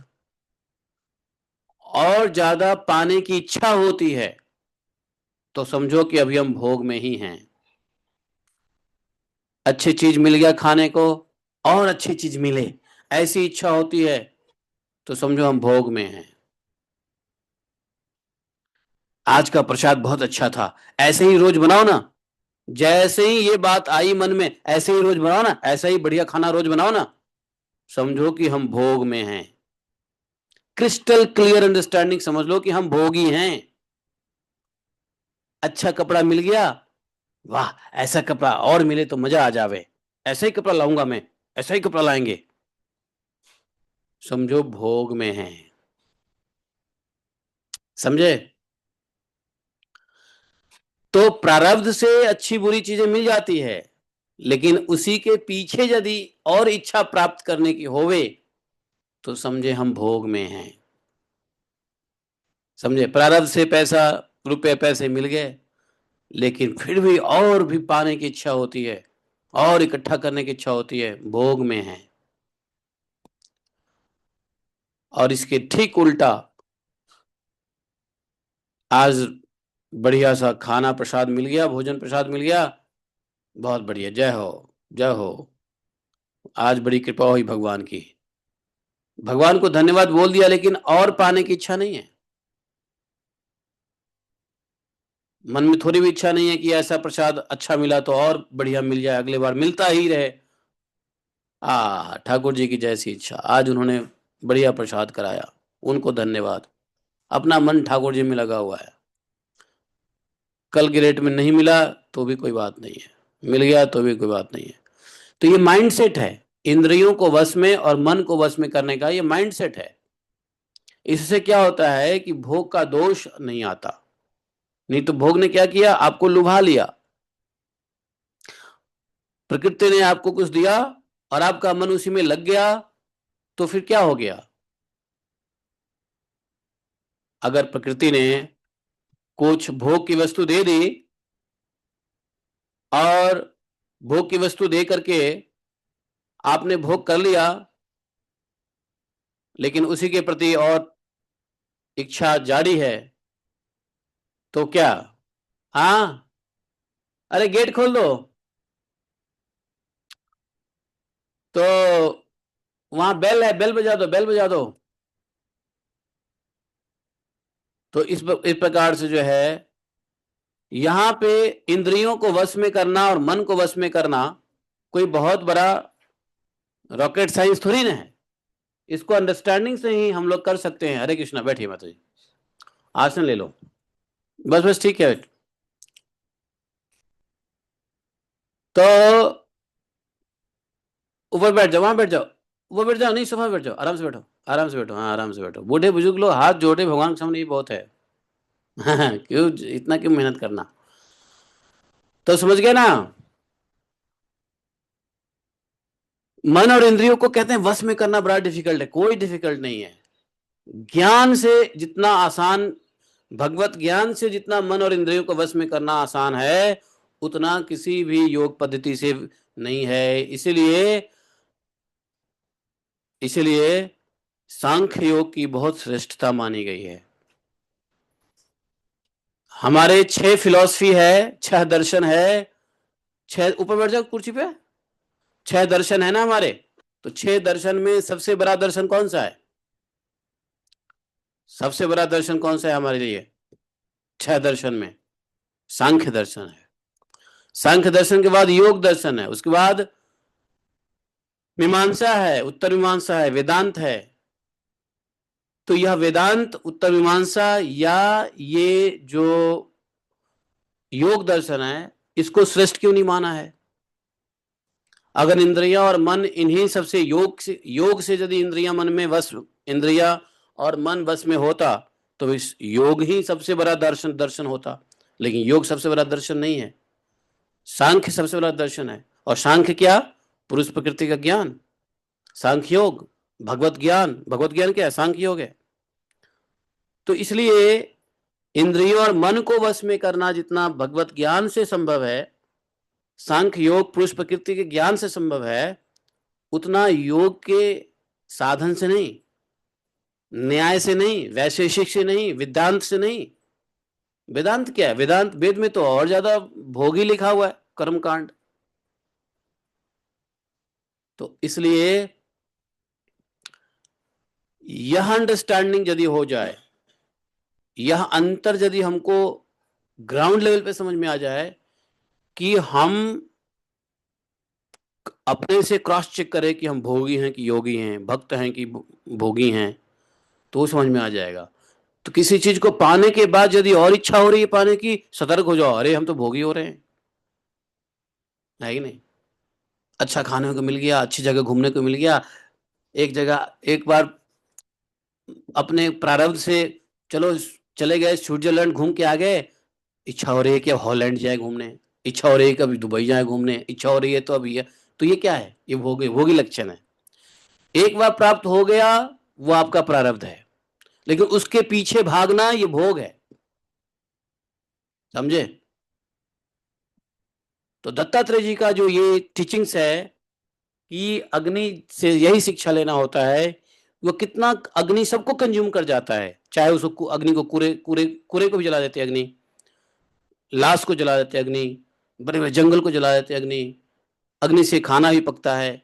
और ज्यादा पाने की इच्छा होती है, तो समझो कि अभी हम भोग में ही हैं। अच्छी चीज मिल गया खाने को, और अच्छी चीज मिले ऐसी इच्छा होती है, तो समझो हम भोग में हैं। आज का प्रसाद बहुत अच्छा था, ऐसे ही रोज बनाओ ना, जैसे ही ये बात आई मन में ऐसे ही रोज बनाओ ना, ऐसा ही बढ़िया खाना रोज बनाओ ना, समझो कि हम भोग में हैं। क्रिस्टल क्लियर अंडरस्टैंडिंग समझ लो कि हम भोगी हैं। अच्छा कपड़ा मिल गया, वाह ऐसा कपड़ा और मिले तो मजा आ जावे, ऐसा ही कपड़ा लाऊंगा मैं, ऐसा ही कपड़ा लाएंगे, समझो भोग में हैं। समझे। तो प्रारब्ध से अच्छी बुरी चीजें मिल जाती है, लेकिन उसी के पीछे यदि और इच्छा प्राप्त करने की होवे, तो समझे हम भोग में हैं। समझे, प्रारब्ध से पैसा, रुपए पैसे मिल गए, लेकिन फिर भी और भी पाने की इच्छा होती है, और इकट्ठा करने की इच्छा होती है, भोग में है। और इसके ठीक उल्टा, आज बढ़िया सा खाना प्रसाद मिल गया, भोजन प्रसाद मिल गया, बहुत बढ़िया, जय हो जय हो, आज बड़ी कृपा हुई भगवान की, भगवान को धन्यवाद बोल दिया, लेकिन और पाने की इच्छा नहीं है। मन में थोड़ी भी इच्छा नहीं है कि ऐसा प्रसाद अच्छा मिला तो और बढ़िया मिल जाए, अगले बार मिलता ही रहे। ठाकुर जी की जैसी इच्छा, आज उन्होंने बढ़िया प्रसाद कराया, उनको धन्यवाद। अपना मन ठाकुर जी में लगा हुआ है। कल के रेट में नहीं मिला तो भी कोई बात नहीं है, मिल गया तो भी कोई बात नहीं है। तो ये माइंडसेट है, इंद्रियों को वश में और मन को वश में करने का ये माइंडसेट है। इससे क्या होता है कि भोग का दोष नहीं आता। नहीं तो भोग ने क्या किया, आपको लुभा लिया। प्रकृति ने आपको कुछ दिया और आपका मन उसी में लग गया, तो फिर क्या हो गया? अगर प्रकृति ने कुछ भोग की वस्तु दे दी और भोग की वस्तु दे करके आपने भोग कर लिया, लेकिन उसी के प्रति और इच्छा जारी है, तो क्या? हाँ, अरे गेट खोल दो। तो वहां बेल है, बेल बजा दो, बेल बजा दो। तो इस प्रकार से जो है, यहां पे इंद्रियों को वश में करना और मन को वश में करना कोई बहुत बड़ा रॉकेट साइंस थोड़ी ना है। इसको अंडरस्टैंडिंग से ही हम लोग कर सकते हैं। हरे कृष्णा, बैठिए माता जी, आसन ले लो। बस बस ठीक है। तो ऊपर बैठ जाओ, वहां बैठ जाओ, ऊपर बैठ जाओ, नहीं सोफा बैठ जाओ, आराम से बैठो, आराम से बैठो, हाँ आराम से बैठो। बूढ़े बुजुर्ग लोग हाथ जोड़े भगवान के सामने, ये बहुत है। क्यों इतना क्यों मेहनत करना? तो समझ गए ना? मन और इंद्रियों को कहते हैं वश में करना बड़ा डिफिकल्ट है। कोई डिफिकल्ट नहीं है। ज्ञान से जितना आसान, भगवत ज्ञान से जितना मन और इंद्रियों को वश में करना आसान है, उतना किसी भी योग पद्धति से नहीं है। इसीलिए इसीलिए सांख्य योग की बहुत श्रेष्ठता मानी गई है। हमारे 6 फिलॉसफी है, 6 दर्शन है। 6 ऊपर बैठ जाओ कुर्सी पे। 6 दर्शन है ना हमारे। तो 6 दर्शन में सबसे बड़ा दर्शन कौन सा है? सबसे बड़ा दर्शन कौन सा है हमारे लिए 6 दर्शन में? सांख्य दर्शन है। सांख्य दर्शन के बाद योग दर्शन है, उसके बाद मीमांसा है, उत्तर मीमांसा है, वेदांत है। तो यह वेदांत, उत्तर मीमांसा या ये जो योग दर्शन है, इसको श्रेष्ठ क्यों नहीं माना है? अगर इंद्रियां और मन इन्हीं सबसे योग से यदि इंद्रियां मन में वश, इंद्रिया और मन वश में होता, तो इस योग ही सबसे बड़ा दर्शन दर्शन होता। लेकिन योग सबसे बड़ा दर्शन नहीं है, सांख्य सबसे बड़ा दर्शन है। और सांख्य क्या? पुरुष प्रकृति का ज्ञान। सांख्य योग भगवत ज्ञान। भगवत ज्ञान क्या है? सांख्य योग है। तो इसलिए इंद्रियों और मन को वश में करना जितना भगवत ज्ञान से संभव है, सांख्य योग पुरुष प्रकृति के ज्ञान से संभव है, उतना योग के साधन से नहीं, न्याय से नहीं, वैशेषिक से नहीं, वेदांत से नहीं। वेदांत क्या है? वेदांत वेद में तो और ज्यादा भोग ही लिखा हुआ है, कर्मकांड। तो इसलिए यह अंडरस्टैंडिंग यदि हो जाए, यह अंतर यदि हमको ग्राउंड लेवल पे समझ में आ जाए कि हम अपने से क्रॉस चेक करें कि हम भोगी हैं कि योगी हैं, भक्त हैं कि भोगी हैं, तो समझ में आ जाएगा। तो किसी चीज को पाने के बाद यदि और इच्छा हो रही है पाने की, सतर्क हो जाओ, अरे हम तो भोगी हो रहे हैं, है कि नहीं? अच्छा खाने को मिल गया, अच्छी जगह घूमने को मिल गया, एक जगह एक बार अपने प्रारब्ध से चलो चले गए, स्विट्जरलैंड घूम के आ गए, इच्छा हो रही है कि अब हॉलैंड जाए घूमने, इच्छा हो रही है कि अभी दुबई जाए घूमने, इच्छा हो रही है तो अभी है। तो ये क्या है? ये भोगी लक्षण है। एक बार प्राप्त हो गया, वो आपका प्रारब्ध है, लेकिन उसके पीछे भागना ये भोग है। समझे? तो दत्तात्रेय जी का जो ये टीचिंग्स है कि अग्नि से यही शिक्षा लेना होता है, वो कितना अग्नि सबको कंज्यूम कर जाता है। चाहे उसको अग्नि को कूड़े कूड़े कूड़े को भी जला देते अग्नि, लाश को जला देते अग्नि, बड़े बड़े जंगल को जला देते अग्नि, अग्नि से खाना भी पकता है,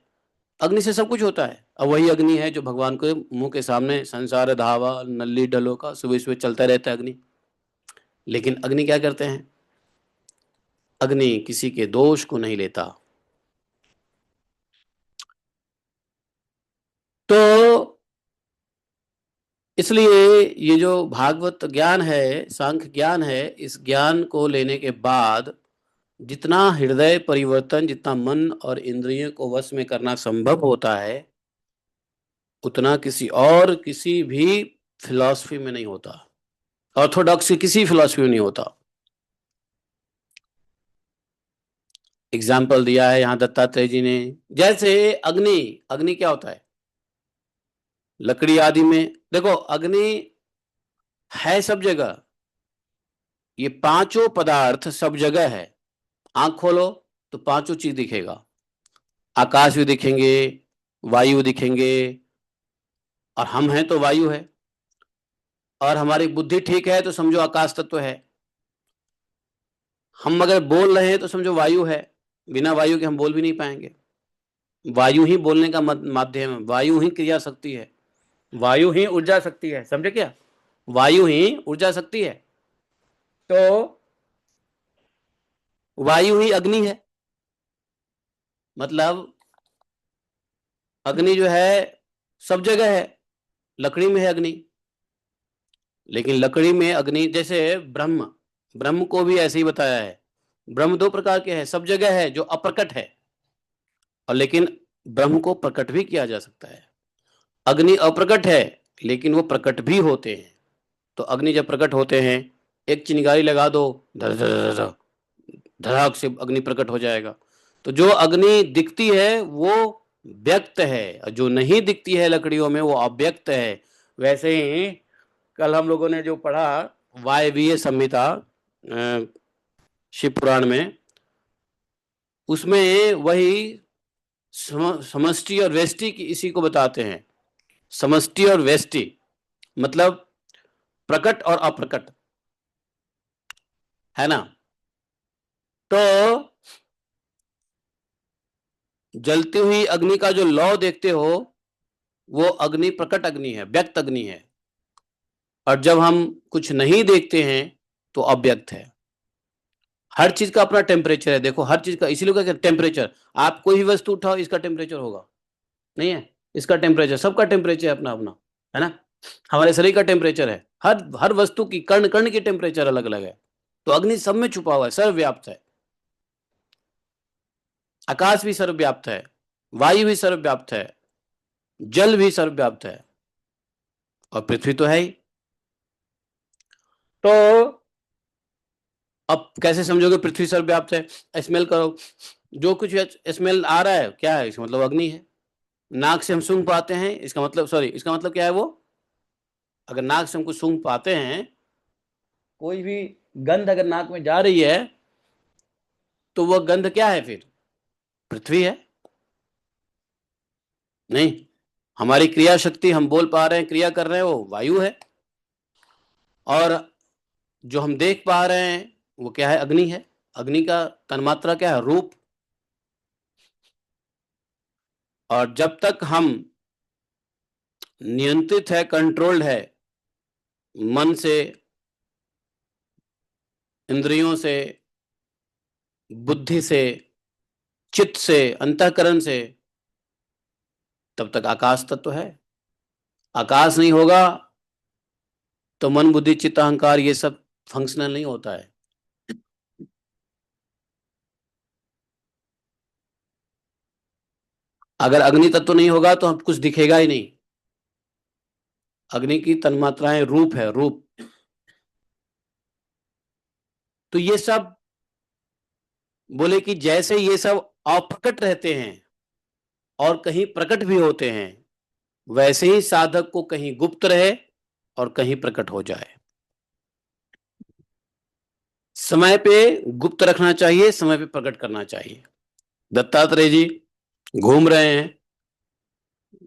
अग्नि से सब कुछ होता है। अब वही अग्नि है जो भगवान के मुंह के सामने संसार धावा नल्ली डलो का सुबह सुबह चलता रहता है अग्नि। लेकिन अग्नि क्या करते हैं? अग्नि किसी के दोष को नहीं लेता। तो इसलिए ये जो भागवत ज्ञान है, सांख्य ज्ञान है, इस ज्ञान को लेने के बाद जितना हृदय परिवर्तन, जितना मन और इंद्रियों को वश में करना संभव होता है, उतना किसी भी फिलॉसफी में नहीं होता, ऑर्थोडॉक्स की किसी फिलॉसफी में नहीं होता। एग्जाम्पल दिया है यहाँ दत्तात्रेय जी ने। जैसे अग्नि, अग्नि क्या होता है? लकड़ी आदि में देखो, अग्नि है सब जगह। ये पांचों पदार्थ सब जगह है। आंख खोलो तो पांचों चीज दिखेगा। आकाश भी दिखेंगे, वायु दिखेंगे, और हम हैं तो वायु है, और हमारी बुद्धि ठीक है तो समझो आकाश तत्व है। हम अगर बोल रहे हैं तो समझो वायु है, बिना वायु के हम बोल भी नहीं पाएंगे। वायु ही बोलने का माध्यम है, वायु ही क्रिया शक्ति है, वायु ही ऊर्जा शक्ति है। समझे क्या? वायु ही ऊर्जा शक्ति है। तो वायु ही अग्नि है। मतलब अग्नि जो है सब जगह है। लकड़ी में है अग्नि, लेकिन लकड़ी में अग्नि, जैसे ब्रह्म, ब्रह्म को भी ऐसे ही बताया है। ब्रह्म दो प्रकार के हैं, सब जगह है जो अप्रकट है, और लेकिन ब्रह्म को प्रकट भी किया जा सकता है। अग्नि अप्रकट है लेकिन वो प्रकट भी होते हैं। तो अग्नि जब प्रकट होते हैं, एक चिंगारी लगा दो, धर धर धर धर, धड़ाक से अग्नि प्रकट हो जाएगा। तो जो अग्नि दिखती है वो व्यक्त है, और जो नहीं दिखती है लकड़ियों में वो अव्यक्त है। वैसे ही कल हम लोगों ने जो पढ़ा वायवीय संहिता शिव पुराण में, उसमें वही समष्टि और व्यष्टि की इसी को बताते हैं। समष्टि और व्यष्टि मतलब प्रकट और अप्रकट, है ना? तो जलती हुई अग्नि का जो लौ देखते हो, वो अग्नि प्रकट अग्नि है, व्यक्त अग्नि है। और जब हम कुछ नहीं देखते हैं तो अव्यक्त है। हर चीज का अपना टेम्परेचर है। देखो हर चीज का, इसीलिए क्या टेम्परेचर, आप कोई भी वस्तु उठाओ इसका टेम्परेचर होगा, नहीं है? इसका टेम्परेचर, सबका टेम्परेचर अपना अपना, है ना? हमारे शरीर का टेम्परेचर है, हर हर वस्तु की कण कण की टेम्परेचर अलग अलग है। तो अग्नि सब में छुपा हुआ है, सर्वव्याप्त है। आकाश भी सर्वव्याप्त है, वायु भी सर्वव्याप्त है, जल भी सर्वव्याप्त है, और पृथ्वी तो है ही। तो अब कैसे समझोगे पृथ्वी सर्वव्याप्त है? स्मेल करो, जो कुछ स्मेल आ रहा है क्या है? इसका मतलब अग्नि है। नाक से हम सूंघ पाते हैं, इसका मतलब, सॉरी, इसका मतलब क्या है? वो अगर नाक से हम कुछ सूंघ पाते हैं, कोई भी गंध अगर नाक में जा रही है, तो वह गंध क्या है फिर? पृथ्वी है? नहीं, हमारी क्रिया शक्ति, हम बोल पा रहे हैं, क्रिया कर रहे हैं, वो वायु है। और जो हम देख पा रहे हैं वो क्या है? अग्नि है। अग्नि का तन्मात्रा क्या है? रूप। और जब तक हम नियंत्रित है, कंट्रोल्ड है, मन से, इंद्रियों से, बुद्धि से, चित्त से, अंतःकरण से, तब तक आकाश तत्व है। आकाश नहीं होगा तो मन बुद्धि चित्त अहंकार ये सब फंक्शनल नहीं होता है। अगर अग्नि तत्व नहीं होगा तो हम कुछ दिखेगा ही नहीं। अग्नि की तन्मात्राएं रूप है, रूप। तो ये सब बोले कि जैसे ये सब अप्रकट रहते हैं और कहीं प्रकट भी होते हैं, वैसे ही साधक को कहीं गुप्त रहे और कहीं प्रकट हो जाए। समय पे गुप्त रखना चाहिए, समय पे प्रकट करना चाहिए। दत्तात्रेय जी घूम रहे हैं,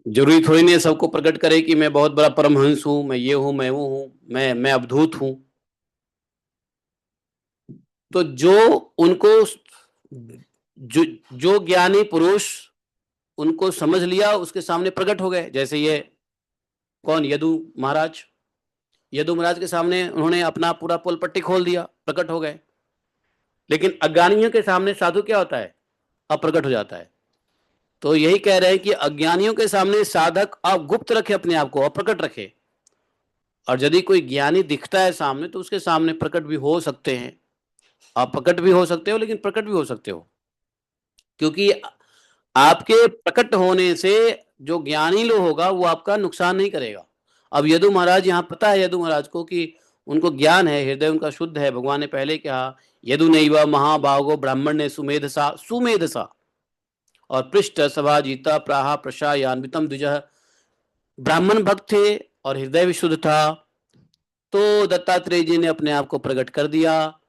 जरूरी थोड़ी नहीं है सबको प्रकट करे कि मैं बहुत बड़ा परमहंस हूं, मैं ये हूं, मैं वो हूं, मैं अवधूत हूं। तो जो उनको, जो जो ज्ञानी पुरुष उनको समझ लिया, उसके सामने प्रकट हो गए। जैसे ये कौन, यदु महाराज, यदु महाराज के सामने उन्होंने अपना पूरा पोल पट्टी खोल दिया, प्रकट हो गए। लेकिन अज्ञानियों के सामने साधु क्या होता है? अप्रकट हो जाता है। तो यही कह रहे हैं कि अज्ञानियों के सामने साधक आप गुप्त रखे, अपने आप को अप्रकट रखे, और यदि कोई ज्ञानी दिखता है सामने तो उसके सामने प्रकट भी हो सकते हैं। आप प्रकट भी हो सकते हो, लेकिन प्रकट भी हो सकते हो, क्योंकि आपके प्रकट होने से जो ज्ञानी लोग होगा वो आपका नुकसान नहीं करेगा। अब यदु महाराज, यहाँ पता है यदु महाराज को कि उनको ज्ञान है, हृदय उनका शुद्ध है। भगवान ने पहले कहा यदु नैव महाभागो ब्राह्मण ने सुमेधसा सुमेधसा, और पृष्ठ सभा जीता प्राहा प्रशायान्वितम द्विजः, ब्राह्मण भक्त थे और हृदय भी शुद्ध था। तो दत्तात्रेय जी ने अपने आप को प्रकट कर दिया,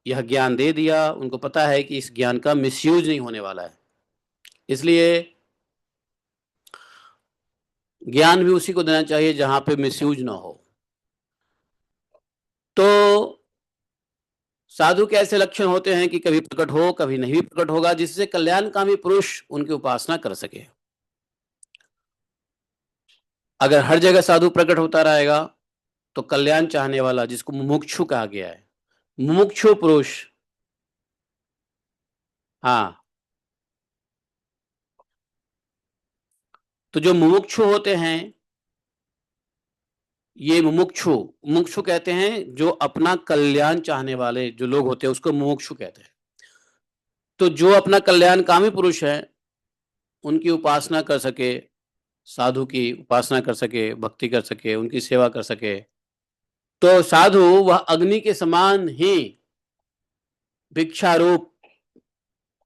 यह ज्ञान दे दिया। उनको पता है कि इस ज्ञान का मिसयूज नहीं होने वाला है, इसलिए ज्ञान भी उसी को देना चाहिए जहां पे मिसयूज ना हो। तो साधु के ऐसे लक्षण होते हैं कि कभी प्रकट हो, कभी नहीं भी प्रकट होगा, जिससे कल्याणकामी पुरुष उनकी उपासना कर सके। अगर हर जगह साधु प्रकट होता रहेगा तो कल्याण चाहने वाला, जिसको मुमुक्षु कहा गया है, मुमुक्षु पुरुष, हाँ, तो जो मुमुक्षु होते हैं, ये मुमुक्षु, मुमुक्षु कहते हैं जो अपना कल्याण चाहने वाले जो लोग होते हैं उसको मुमुक्षु कहते हैं। तो जो अपना कल्याणकामी पुरुष है उनकी उपासना कर सके, साधु की उपासना कर सके, भक्ति कर सके, उनकी सेवा कर सके, तो साधु वह अग्नि के समान ही भिक्षारूप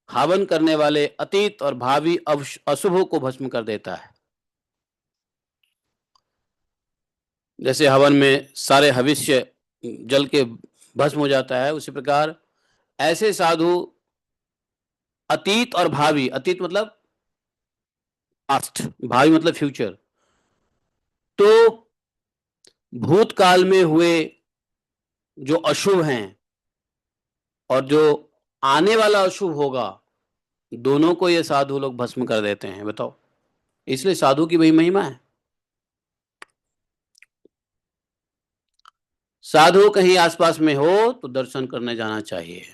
हवन करने वाले अतीत और भावी अशुभों को भस्म कर देता है। जैसे हवन में सारे हविष्य जल के भस्म हो जाता है, उसी प्रकार ऐसे साधु अतीत और भावी, अतीत मतलब पास्ट, भावी मतलब फ्यूचर, तो भूतकाल में हुए जो अशुभ हैं और जो आने वाला अशुभ होगा, दोनों को ये साधु लोग भस्म कर देते हैं। बताओ, इसलिए साधु की वही महिमा है। साधु कहीं आसपास में हो तो दर्शन करने जाना चाहिए,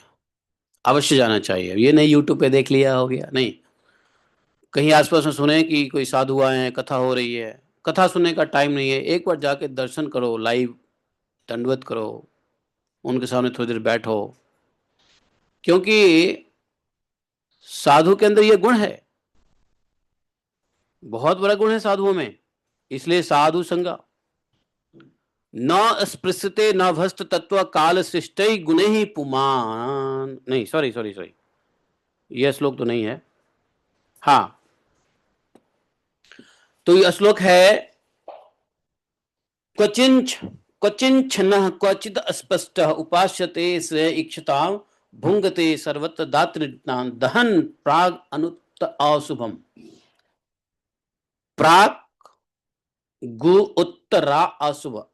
अवश्य जाना चाहिए। ये नहीं यूट्यूब पे देख लिया हो गया, नहीं, कहीं आसपास में सुने कि कोई साधु आए हैं, कथा हो रही है, कथा सुनने का टाइम नहीं है, एक बार जाके दर्शन करो, लाइव दंडवत करो, उनके सामने थोड़ी देर बैठो, क्योंकि साधु के अंदर ये गुण है, बहुत बड़ा गुण है साधुओं में। इसलिए साधु संगा न स्पृश्यते न भस्त तत्व काल सृष्ट गुण ही पुमान, नहीं, सॉरी सॉरी सॉरी, यह श्लोक तो नहीं है। हाँ, तो यह श्लोक है क्वचिंच क्वचिन्छन्नः क्वचित् अस्पष्टः उपास्यते स इक्षतां भुंगते सर्वत्र दातृणां दहन प्राग अनुत्त अशुभम। प्राग गु उत्तरा अशुभ,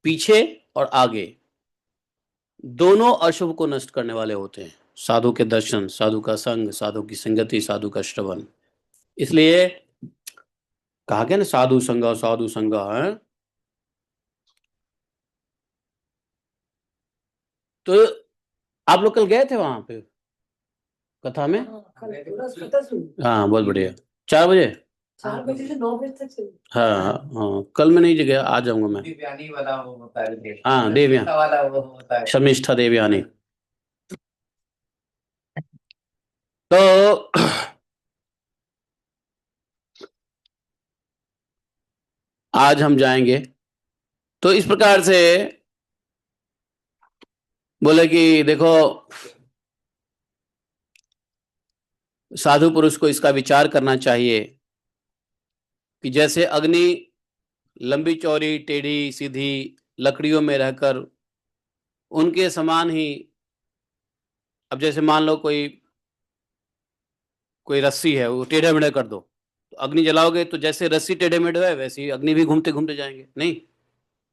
पीछे और आगे दोनों अशुभ को नष्ट करने वाले होते हैं साधु के दर्शन, साधु का संग, साधु की संगति, साधु का श्रवण। इसलिए कहा गया ना, साधु संग साधु संग है। तो आप लोग कल गए थे वहां पे कथा में? हाँ, बहुत बढ़िया। 4 बजे? 4 बजे से 9 बजे तक चली। हाँ हाँ, कल मैं नहीं गया, आ जाऊंगा मैं। देवयानी वाला वो होता है, हाँ, देवयानी वाला वो होता है, शर्मिष्ठा देवयानी। तो आज हम जाएंगे। तो इस प्रकार से बोले कि देखो, साधु पुरुष को इसका विचार करना चाहिए कि जैसे अग्नि लंबी चौड़ी टेढ़ी सीधी लकड़ियों में रहकर उनके समान ही, अब जैसे मान लो कोई कोई रस्सी है, वो टेढ़े मेढ़े कर दो तो अग्नि जलाओगे तो जैसे रस्सी टेढ़े मेढ़े है वैसे ही अग्नि भी घूमते घूमते जाएंगे। नहीं,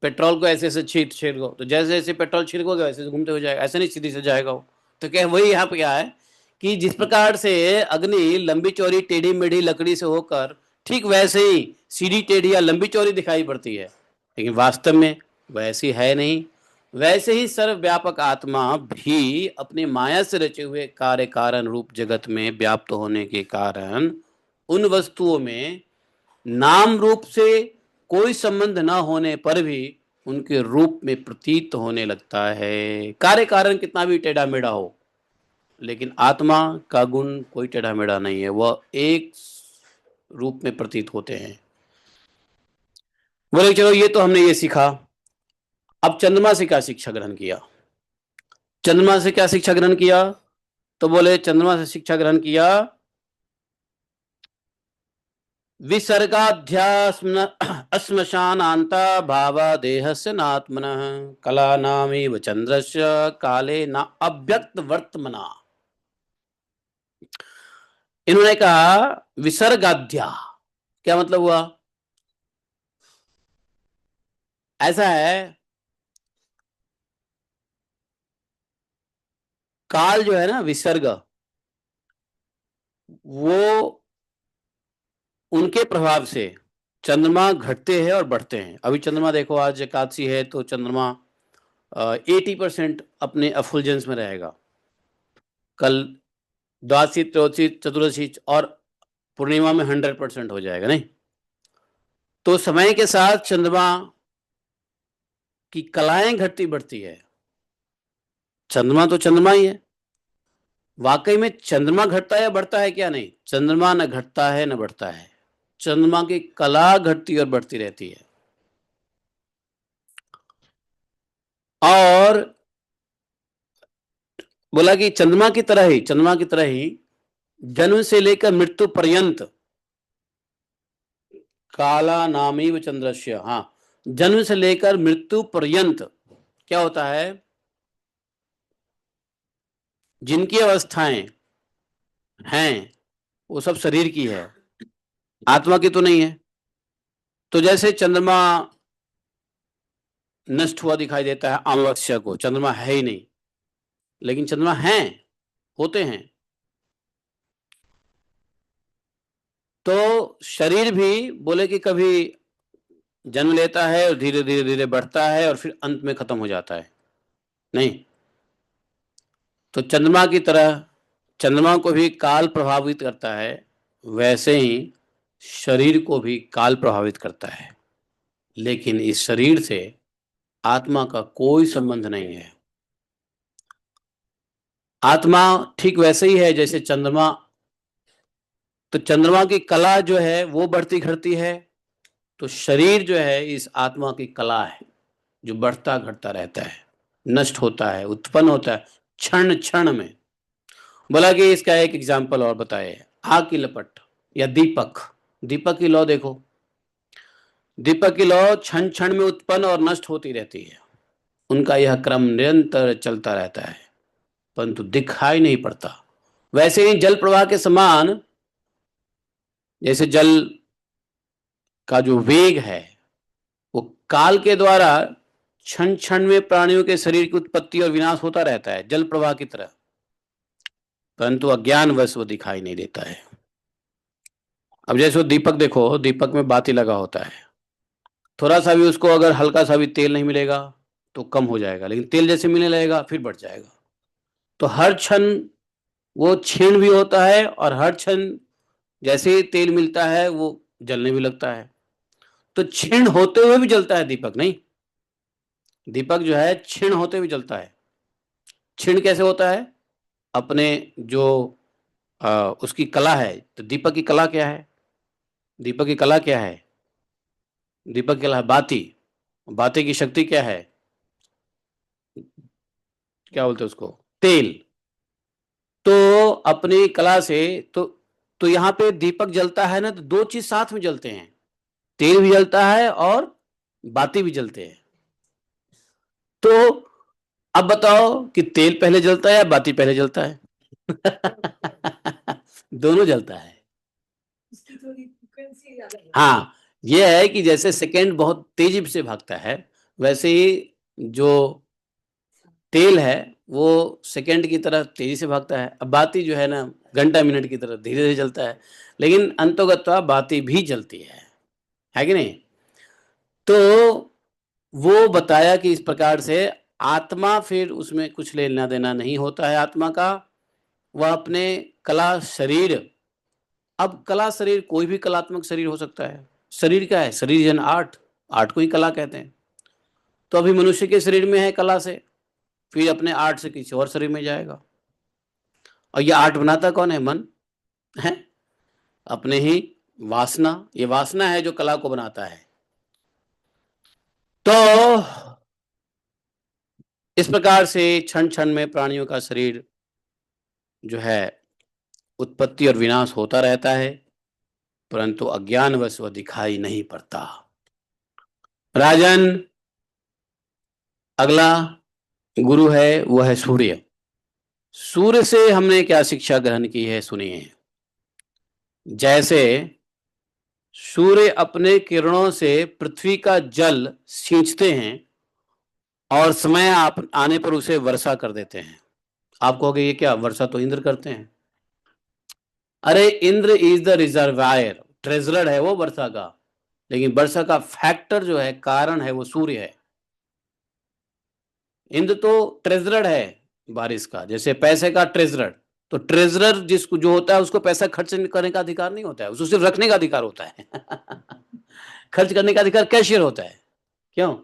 पेट्रोल को ऐसे ऐसे छिड़को तो जैसे जैसे पेट्रोल छिड़कोगे वैसे घूमते हो जाएगा, ऐसे नहीं सीधी से जाएगा वो। तो क्या वही यहाँ पे क्या है कि जिस प्रकार से अग्नि लंबी चौड़ी टेढ़ी मेढ़ी लकड़ी से होकर ठीक वैसे ही सीधी टेढ़ी या लंबी चौड़ी दिखाई पड़ती है, लेकिन वास्तव में वैसी है नहीं। वैसे ही सर्वव्यापक आत्मा भी अपनी माया से रचे हुए कार्य कारण रूप जगत में व्याप्त होने के कारण उन वस्तुओं में नाम रूप से कोई संबंध न होने पर भी उनके रूप में प्रतीत होने लगता है। कार्य कारण कितना भी टेढ़ा मेढ़ा हो, लेकिन आत्मा का गुण कोई टेढ़ा मेढ़ा नहीं है, वह एक रूप में प्रतीत होते हैं। बोले चलो ये तो हमने ये सीखा, अब चंद्रमा से क्या शिक्षा ग्रहण किया? चंद्रमा से क्या शिक्षा ग्रहण किया? तो बोले चंद्रमा से शिक्षा ग्रहण किया विसर्गाध्यास्म श्मशानान्ता भावा देहस्य नात्मनः कलानामेव चंद्रस्य काले न अव्यक्त वर्तमना। इन्होंने कहा विसर्गाध्या क्या मतलब हुआ? ऐसा है, काल जो है ना, विसर्ग, वो उनके प्रभाव से चंद्रमा घटते हैं और बढ़ते हैं। अभी चंद्रमा देखो, आज एकादशी है तो चंद्रमा 80% अपने अफुलजेंस में रहेगा। कल द्वादशी त्रयोदशी चतुर्दशी और पूर्णिमा में 100% हो जाएगा। नहीं तो समय के साथ चंद्रमा की कलाएं घटती बढ़ती है। चंद्रमा तो चंद्रमा ही है। वाकई में चंद्रमा घटता है या बढ़ता है? क्या नहीं, चंद्रमा न घटता है न बढ़ता है, चंद्रमा की कला घटती और बढ़ती रहती है। और बोला कि चंद्रमा की तरह ही जन्म से लेकर मृत्यु पर्यंत काला नामीव चंद्रस्य, हाँ, जन्म से लेकर मृत्यु पर्यंत क्या होता है, जिनकी अवस्थाएं हैं वो सब शरीर की है, आत्मा की तो नहीं है। तो जैसे चंद्रमा नष्ट हुआ दिखाई देता है अमावस्या को, चंद्रमा है ही नहीं, लेकिन चंद्रमा है, होते हैं। तो शरीर भी बोले कि कभी जन्म लेता है और धीरे धीरे धीरे बढ़ता है और फिर अंत में खत्म हो जाता है। नहीं, तो चंद्रमा की तरह चंद्रमा को भी काल प्रभावित करता है, वैसे ही शरीर को भी काल प्रभावित करता है, लेकिन इस शरीर से आत्मा का कोई संबंध नहीं है। आत्मा ठीक वैसे ही है जैसे चंद्रमा। तो चंद्रमा की कला जो है वो बढ़ती घटती है, तो शरीर जो है इस आत्मा की कला है जो बढ़ता घटता रहता है, नष्ट होता है, उत्पन्न होता है क्षण क्षण में। बोला कि इसका एक एग्जाम्पल और बताए, आग की लपट या दीपक। दीपक की लौ देखो, दीपक की लौ क्षण क्षण में उत्पन्न और नष्ट होती रहती है, उनका यह क्रम निरंतर चलता रहता है परंतु दिखाई नहीं पड़ता। वैसे ही जल प्रवाह के समान, जैसे जल का जो वेग है वो काल के द्वारा क्षण क्षण में प्राणियों के शरीर की उत्पत्ति और विनाश होता रहता है, जल प्रवाह की तरह, परंतु अज्ञानवश वो दिखाई नहीं देता है। अब जैसे वो दीपक देखो, दीपक में बाती लगा होता है, थोड़ा सा भी उसको अगर हल्का सा भी तेल नहीं मिलेगा तो कम हो जाएगा, लेकिन तेल जैसे मिलने लगेगा फिर बढ़ जाएगा। तो हर क्षण वो क्षीण भी होता है और हर क्षण जैसे ही तेल मिलता है वो जलने भी लगता है। तो क्षीण होते हुए भी जलता है दीपक। नहीं, दीपक जो है क्षीण होते हुए जलता है। क्षीण कैसे होता है? अपने जो उसकी कला है, तो दीपक की कला क्या है? दीपक की कला क्या है? दीपक की कला है बाती। बाती की शक्ति क्या है? क्या बोलते हैं उसको? तेल। तो अपनी कला से तो यहाँ पे दीपक जलता है ना, तो दो चीज साथ में जलते हैं, तेल भी जलता है और बाती भी जलते हैं। तो अब बताओ कि तेल पहले जलता है या बाती पहले जलता है? दोनों जलता है। हाँ, ये है कि जैसे सेकंड बहुत तेजी से भागता है, वैसे ही जो तेल है वो सेकंड की तरह तेजी से भागता है। अब बाती जो है ना, घंटा मिनट की तरह धीरे धीरे चलता है, लेकिन अंतोगत्वा बाती भी जलती है कि नहीं? तो वो बताया कि इस प्रकार से आत्मा फिर उसमें कुछ लेना देना नहीं होता है आत्मा का, वह अपने कला शरीर, अब कला शरीर कोई भी कलात्मक शरीर हो सकता है। शरीर क्या है? शरीर जन आर्ट, आर्ट को ही कला कहते हैं। तो अभी मनुष्य के शरीर में है कला से, फिर अपने आर्ट से किसी और शरीर में जाएगा। और ये आर्ट बनाता कौन है? मन है, अपने ही वासना, ये वासना है जो कला को बनाता है। तो इस प्रकार से क्षण क्षण में प्राणियों का शरीर जो है उत्पत्ति और विनाश होता रहता है, परंतु अज्ञानवश वह दिखाई नहीं पड़ता। राजन, अगला गुरु है वह है सूर्य। सूर्य से हमने क्या शिक्षा ग्रहण की है सुनिए। जैसे सूर्य अपने किरणों से पृथ्वी का जल सींचते हैं और समय आने पर उसे वर्षा कर देते हैं। आप कहोगे ये क्या, वर्षा तो इंद्र करते हैं। अरे Indra is the reservoir, treasurer है वो वर्षा का, लेकिन वर्षा का फैक्टर जो है, कारण है, वो सूर्य है। इंद्र तो ट्रेजरर है बारिश का, जैसे पैसे का ट्रेजरर। तो ट्रेजरर जिसको जो होता है उसको पैसा खर्च करने का अधिकार नहीं होता है, उसको सिर्फ रखने का अधिकार होता है। खर्च करने का अधिकार कैशियर होता है। क्यों?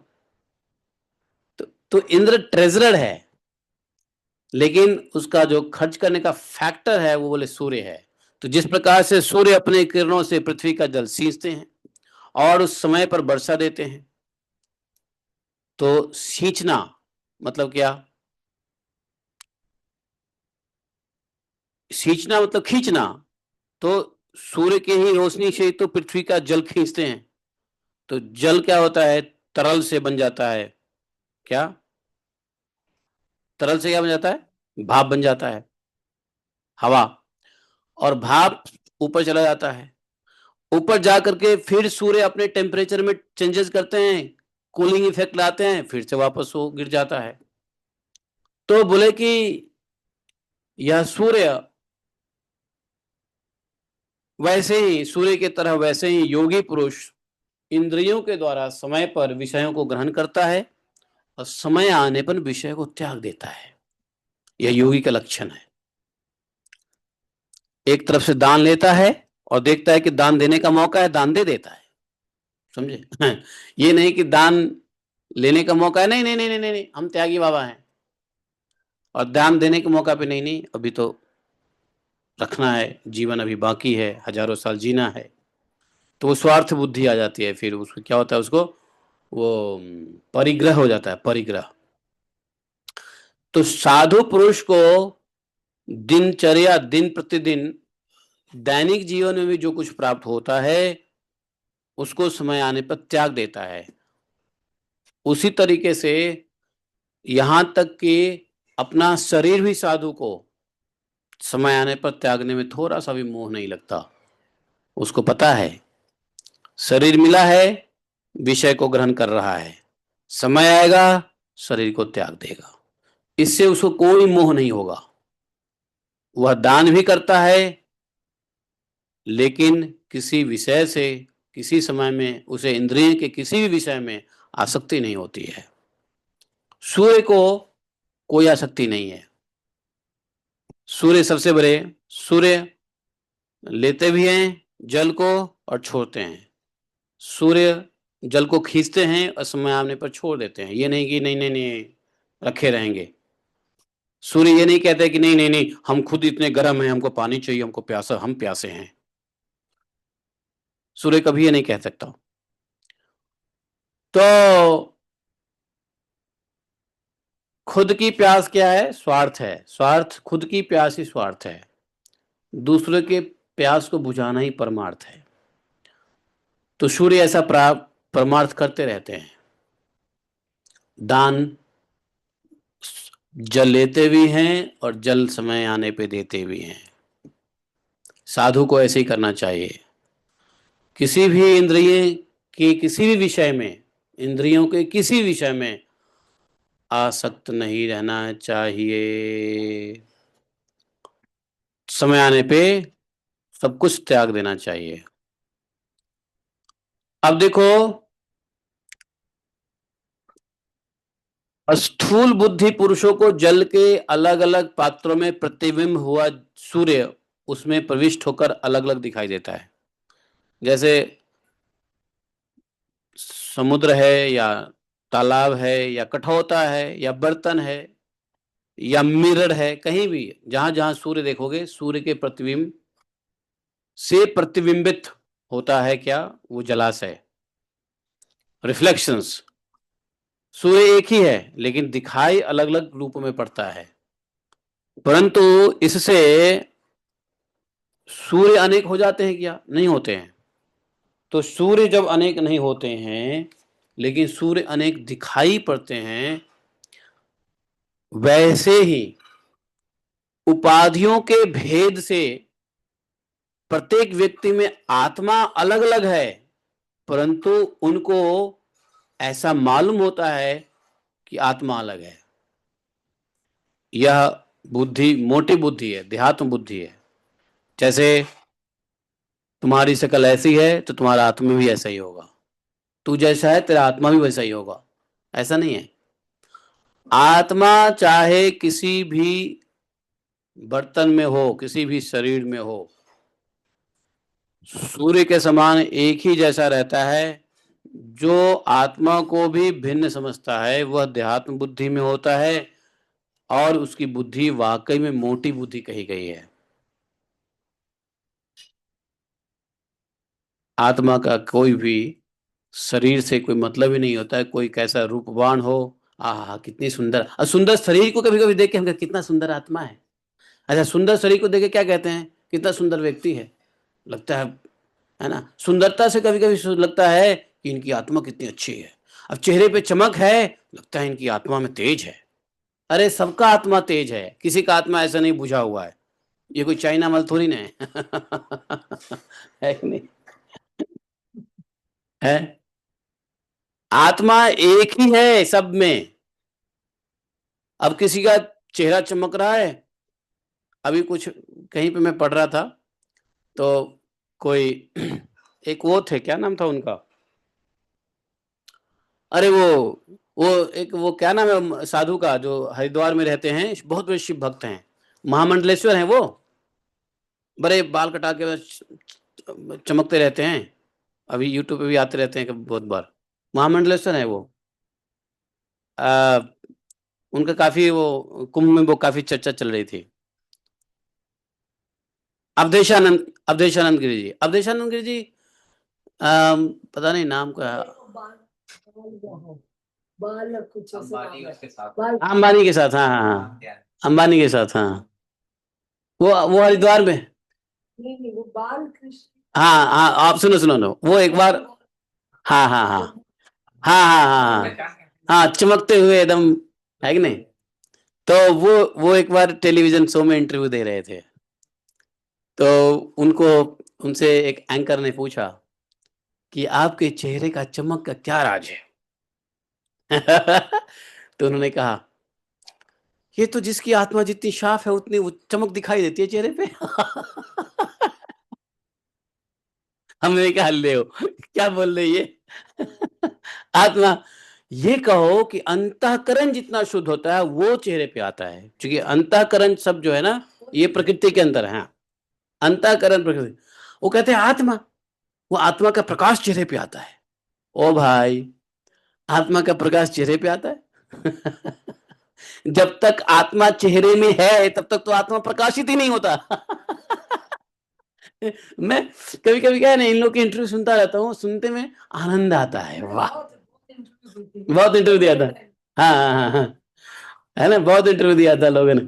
तो इंद्र ट्रेजरर है, लेकिन उसका जो खर्च करने का फैक्टर है वो बोले सूर्य है। तो जिस प्रकार से सूर्य अपने किरणों से पृथ्वी का जल सींचते हैं और उस समय पर वर्षा देते हैं, तो सींचना मतलब क्या? सींचना मतलब खींचना। तो सूर्य के ही रोशनी से तो पृथ्वी का जल खींचते हैं, तो जल क्या होता है? तरल से बन जाता है। क्या? तरल से क्या बन जाता है? भाप बन जाता है, हवा। और भाप ऊपर चला जाता है, ऊपर जा करके फिर सूर्य अपने टेम्परेचर में चेंजेस करते हैं, कूलिंग इफेक्ट लाते हैं, फिर से वापस वो गिर जाता है। तो बोले कि यह सूर्य वैसे ही, सूर्य की तरह वैसे ही योगी पुरुष इंद्रियों के द्वारा समय पर विषयों को ग्रहण करता है और समय आने पर विषय को त्याग देता है। यह योगी का लक्षण है। एक तरफ से दान लेता है और देखता है कि दान देने का मौका है, दान दे देता है। समझे? ये नहीं कि दान लेने का मौका है, नहीं नहीं नहीं नहीं नहीं, हम त्यागी बाबा हैं, और दान देने के मौका पे नहीं नहीं, अभी तो रखना है, जीवन अभी बाकी है, हजारों साल जीना है। तो वो स्वार्थ बुद्धि आ जाती है, फिर उसको क्या होता है, उसको वो परिग्रह हो जाता है, परिग्रह। तो साधु पुरुष को दिनचर्या, दिन प्रतिदिन दैनिक जीवन में भी जो कुछ प्राप्त होता है उसको समय आने पर त्याग देता है। उसी तरीके से यहां तक कि अपना शरीर भी साधु को समय आने पर त्यागने में थोड़ा सा भी मोह नहीं लगता। उसको पता है शरीर मिला है, विषय को ग्रहण कर रहा है, समय आएगा शरीर को त्याग देगा, इससे उसको कोई मोह नहीं होगा। वह दान भी करता है, लेकिन किसी विषय से किसी समय में उसे इंद्रिय के किसी भी विषय में आसक्ति नहीं होती है। सूर्य को कोई आसक्ति नहीं है। सूर्य सबसे बड़े, सूर्य लेते भी हैं जल को और छोड़ते हैं। सूर्य जल को खींचते हैं और समय आने पर छोड़ देते हैं। ये नहीं कि नहीं नहीं नहीं रखे रहेंगे। सूर्य ये नहीं कहते कि नहीं नहीं नहीं हम खुद इतने गर्म हैं, हमको पानी चाहिए, हमको प्यासा, हम प्यासे हैं। सूर्य कभी ये नहीं कह सकता। तो खुद की प्यास क्या है? स्वार्थ है। स्वार्थ, खुद की प्यास ही स्वार्थ है। दूसरे के प्यास को बुझाना ही परमार्थ है। तो सूर्य ऐसा परमार्थ करते रहते हैं। दान जल लेते भी हैं और जल समय आने पे देते भी हैं। साधु को ऐसे ही करना चाहिए। किसी भी इंद्रिय के किसी भी विषय में, इंद्रियों के किसी विषय में आसक्त नहीं रहना चाहिए। समय आने पे सब कुछ त्याग देना चाहिए। अब देखो, और स्थूल बुद्धि पुरुषों को जल के अलग अलग पात्रों में प्रतिबिंब हुआ सूर्य उसमें प्रविष्ट होकर अलग अलग दिखाई देता है। जैसे समुद्र है या तालाब है या कठौता है या बर्तन है या मिरर है, कहीं भी जहां जहां सूर्य देखोगे सूर्य के प्रतिबिंब से प्रतिबिंबित होता है क्या, वो जलाशय, रिफ्लेक्शंस। सूर्य एक ही है लेकिन दिखाई अलग अलग रूपों में पड़ता है, परंतु इससे सूर्य अनेक हो जाते हैं क्या, नहीं होते हैं। तो सूर्य जब अनेक नहीं होते हैं लेकिन सूर्य अनेक दिखाई पड़ते हैं, वैसे ही उपाधियों के भेद से प्रत्येक व्यक्ति में आत्मा अलग अलग है, परंतु उनको ऐसा मालूम होता है कि आत्मा अलग है। यह बुद्धि मोटी बुद्धि है, देहात्म बुद्धि है। जैसे तुम्हारी शक्ल ऐसी है तो तुम्हारा आत्मा भी ऐसा ही होगा, तू जैसा है तेरा आत्मा भी वैसा ही होगा, ऐसा नहीं है। आत्मा चाहे किसी भी बर्तन में हो, किसी भी शरीर में हो, सूर्य के समान एक ही जैसा रहता है। जो आत्मा को भी भिन्न समझता है वह देहात्म बुद्धि में होता है, और उसकी बुद्धि वाकई में मोटी बुद्धि कही गई है। आत्मा का कोई भी शरीर से कोई मतलब ही नहीं होता है, कोई कैसा रूपवान हो, आहा कितनी सुंदर, और सुंदर शरीर को कभी कभी देख के हम कहते, कितना सुंदर आत्मा है। अच्छा, सुंदर शरीर को देख के क्या कहते हैं, कितना सुंदर व्यक्ति है, लगता है ना। सुंदरता से कभी कभी लगता है कि इनकी आत्मा कितनी अच्छी है। अब चेहरे पे चमक है, लगता है इनकी आत्मा में तेज है। अरे सबका आत्मा तेज है, किसी का आत्मा ऐसा नहीं बुझा हुआ है। ये कोई चाइना माल थोड़ी ना है। है कि नहीं, है। आत्मा एक ही है सब में। अब किसी का चेहरा चमक रहा है, अभी कुछ कहीं पे मैं पढ़ रहा था, तो कोई एक वो थे, क्या नाम था उनका, अरे वो एक वो क्या नाम है साधु का, जो हरिद्वार में रहते हैं, बहुत बड़े शिव भक्त हैं, महामंडलेश्वर हैं वो, बड़े बाल कटा के बस चमकते रहते हैं, अभी यूट्यूब पे भी आते रहते हैं बहुत बार। महामंडलेश्वर है वो। आ, उनका काफी वो कुंभ में वो काफी चर्चा चल रही थी। अवधेशानंद, अवधेशानंद गिरी जी, अवधेशानंद गिरी जी, पता नहीं नाम का। बाल कुछ ऐसे अंबानी उसके साथ अंबानी के साथ, हाँ हाँ हाँ, क्या अंबानी के साथ, हाँ। वो हरिद्वार में, नहीं वो बाल कृष्ण। हाँ हाँ, आप सुनो सुनो सुनो, वो एक बार, हाँ हाँ हाँ हाँ हाँ हाँ हाँ हाँ, चमकते हुए एकदम, है कि नहीं। तो वो एक बार टेलीविजन शो में इंटरव्यू दे रहे थे, तो उनको उनसे एक एंकर ने पूछा कि आपके चेहरे का चमक का क्या राज है। तो उन्होंने कहा, ये तो जिसकी आत्मा जितनी साफ है उतनी वो चमक दिखाई देती है चेहरे पे। हमने कहा ले हो, क्या बोल रही है। आत्मा, ये कहो कि अंतःकरण जितना शुद्ध होता है वो चेहरे पे आता है, क्योंकि अंतःकरण सब जो है ना, ये प्रकृति के अंदर है। अंतःकरण प्रकृति, वो कहते हैं आत्मा, वो आत्मा का प्रकाश चेहरे पे आता है। ओ भाई, आत्मा का प्रकाश चेहरे पे आता है। जब तक आत्मा चेहरे में है तब तक तो आत्मा प्रकाशित ही नहीं होता। मैं कभी कभी क्या है ना, इन लोग की इंटरव्यू सुनता रहता हूँ, सुनते में आनंद आता है, वाह। बहुत इंटरव्यू दिया था, हाँ हाँ हाँ हाँ, है ना, बहुत इंटरव्यू दिया था लोगों ने।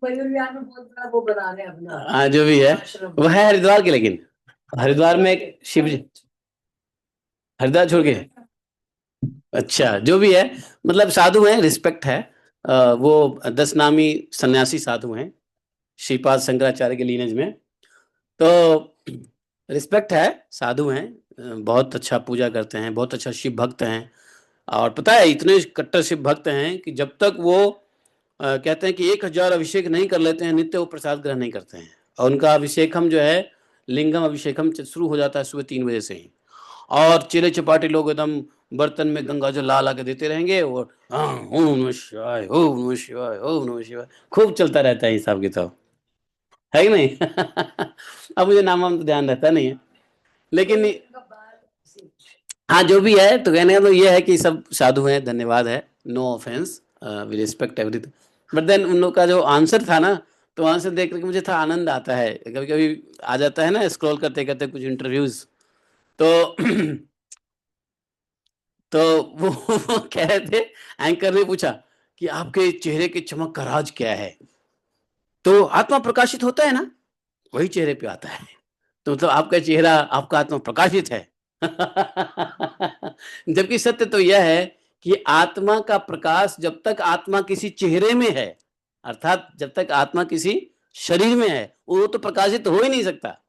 मयूर विहार में बहुत बड़ा वो बना रहे हैं अपना हाँ जो भी है, आश्रम। वो है हरिद्वार के, लेकिन हरिद्वार में एक शिव जी, हरिद्वार छोड़ के, अच्छा जो भी है, मतलब साधु हैं, रिस्पेक्ट है। वो 10 नामी सन्यासी साधु हैं, श्रीपाद शंकराचार्य के लीनेज में, तो रिस्पेक्ट है, साधु हैं, बहुत अच्छा पूजा करते हैं, बहुत अच्छा शिव भक्त हैं। और पता है इतने कट्टर शिव भक्त हैं कि जब तक वो कहते हैं कि 1000 अभिषेक नहीं कर लेते हैं नित्य, वो प्रसाद ग्रहण नहीं करते हैं। और उनका अभिषेकम जो है, लिंगम अभिषेकम शुरू हो जाता है सुबह 3 बजे से ही। और चिले चपाटे लोग एकदम बर्तन में गंगा जल ला के देते रहेंगे और हाँ ओम नमः शिवाय ओम नमः शिवाय ओम नमः शिवाय खूब चलता रहता है हिसाब किताब, है कि नहीं? अब मुझे नाम वाम तो ध्यान रहता नहीं है, लेकिन हाँ जो भी है, तो कहने का तो ये है कि सब साधु हैं, धन्यवाद है, no offence, we respect everything. But then उन लोग का जो आंसर था ना, तो आंसर देख करके मुझे था आनंद आता है, कभी कभी आ जाता है ना स्क्रॉल करते करते कुछ इंटरव्यूज, तो तो वो कह रहे थे, एंकर ने पूछा कि आपके चेहरे के चमक का राज क्या है, तो आत्मा प्रकाशित होता है ना, वही चेहरे पे आता है, तो मतलब आपका चेहरा, आपका आत्मा प्रकाशित है। जबकि सत्य तो यह है कि आत्मा का प्रकाश जब तक आत्मा किसी चेहरे में है, अर्थात जब तक आत्मा किसी शरीर में है, वो तो प्रकाशित तो हो ही नहीं सकता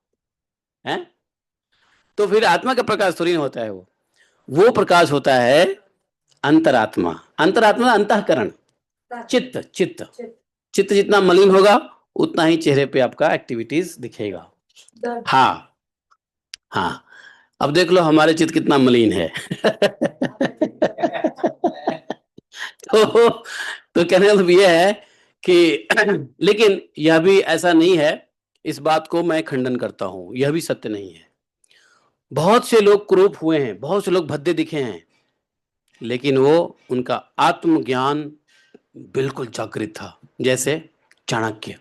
है। तो फिर आत्मा का प्रकाश थोड़ी ना होता है, वो प्रकाश होता है अंतरात्मा। अंतरात्मा अंतःकरण, चित्त चित्त चित्त जितना मलिन होगा उतना ही चेहरे पे आपका एक्टिविटीज दिखेगा। हाँ हाँ, अब देख लो हमारे चित्त कितना मलिन है। तो कहने का मतलब यह है कि लेकिन यह भी ऐसा नहीं है, इस बात को मैं खंडन करता हूं, यह भी सत्य नहीं है। बहुत से लोग कुरूप हुए हैं, बहुत से लोग भद्दे दिखे हैं, लेकिन वो उनका आत्मज्ञान बिल्कुल जागृत था। जैसे चाणक्य,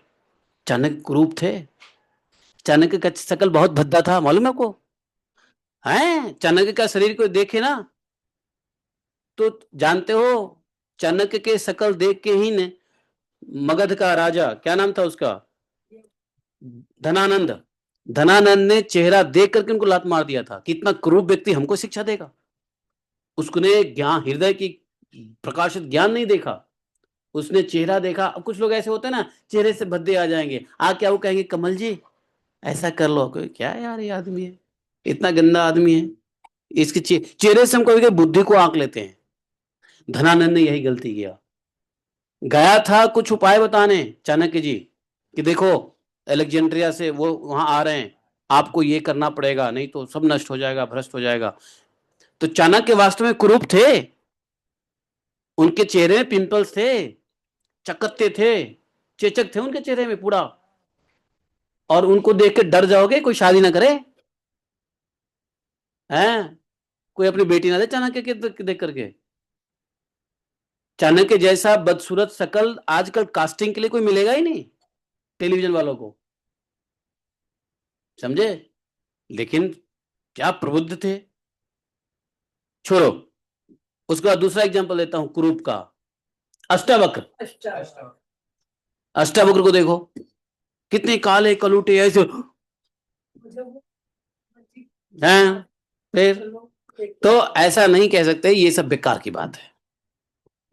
चाणक्य कुरूप थे, चाणक्य का शकल बहुत भद्दा था, मालूम है आपको? है, चाणक्य का शरीर को देखे ना तो जानते हो, चाणक्य के शकल देख के ही ने मगध का राजा, क्या नाम था उसका, धनानंद, धनानंद ने चेहरा देख करके उनको लात मार दिया था। कितना क्रूर व्यक्ति हमको शिक्षा देगा, उसने ज्ञान, हृदय की प्रकाशित ज्ञान नहीं देखा, उसने चेहरा देखा। अब कुछ लोग ऐसे होते हैं ना, चेहरे से भद्दे आ जाएंगे, आ क्या वो कहेंगे कमल जी ऐसा कर लो, क्या यार ये आदमी है, इतना गंदा आदमी है, इसके चेहरे से हम कभी बुद्धि को आंक लेते हैं। धनानंद ने यही गलती किया, गया था कुछ उपाय बताने चाणक्य जी कि देखो अलेक्जेंड्रिया से वो वहां आ रहे हैं, आपको ये करना पड़ेगा, नहीं तो सब नष्ट हो जाएगा, भ्रष्ट हो जाएगा। तो चाणक्य वास्तव में कुरूप थे, उनके चेहरे में पिंपल्स थे, चकत्ते थे, चेचक थे उनके चेहरे में पूरा, और उनको देख के डर जाओगे कोई शादी ना करे हैं, कोई अपनी बेटी ना दे चाणक्य के देख करके। चाणक्य जैसा बदसूरत शकल आजकल कास्टिंग के लिए कोई मिलेगा ही नहीं, टेलीविजन वालों को, समझे? लेकिन क्या प्रबुद्ध थे। छोड़ो, उसके बाद दूसरा एग्जांपल देता हूं कुरूप का, अष्टावक्र। अष्टावक्र को देखो, कितने काले कलूटे ऐसे हैं, फिर तो ऐसा नहीं कह सकते, ये सब बेकार की बात है,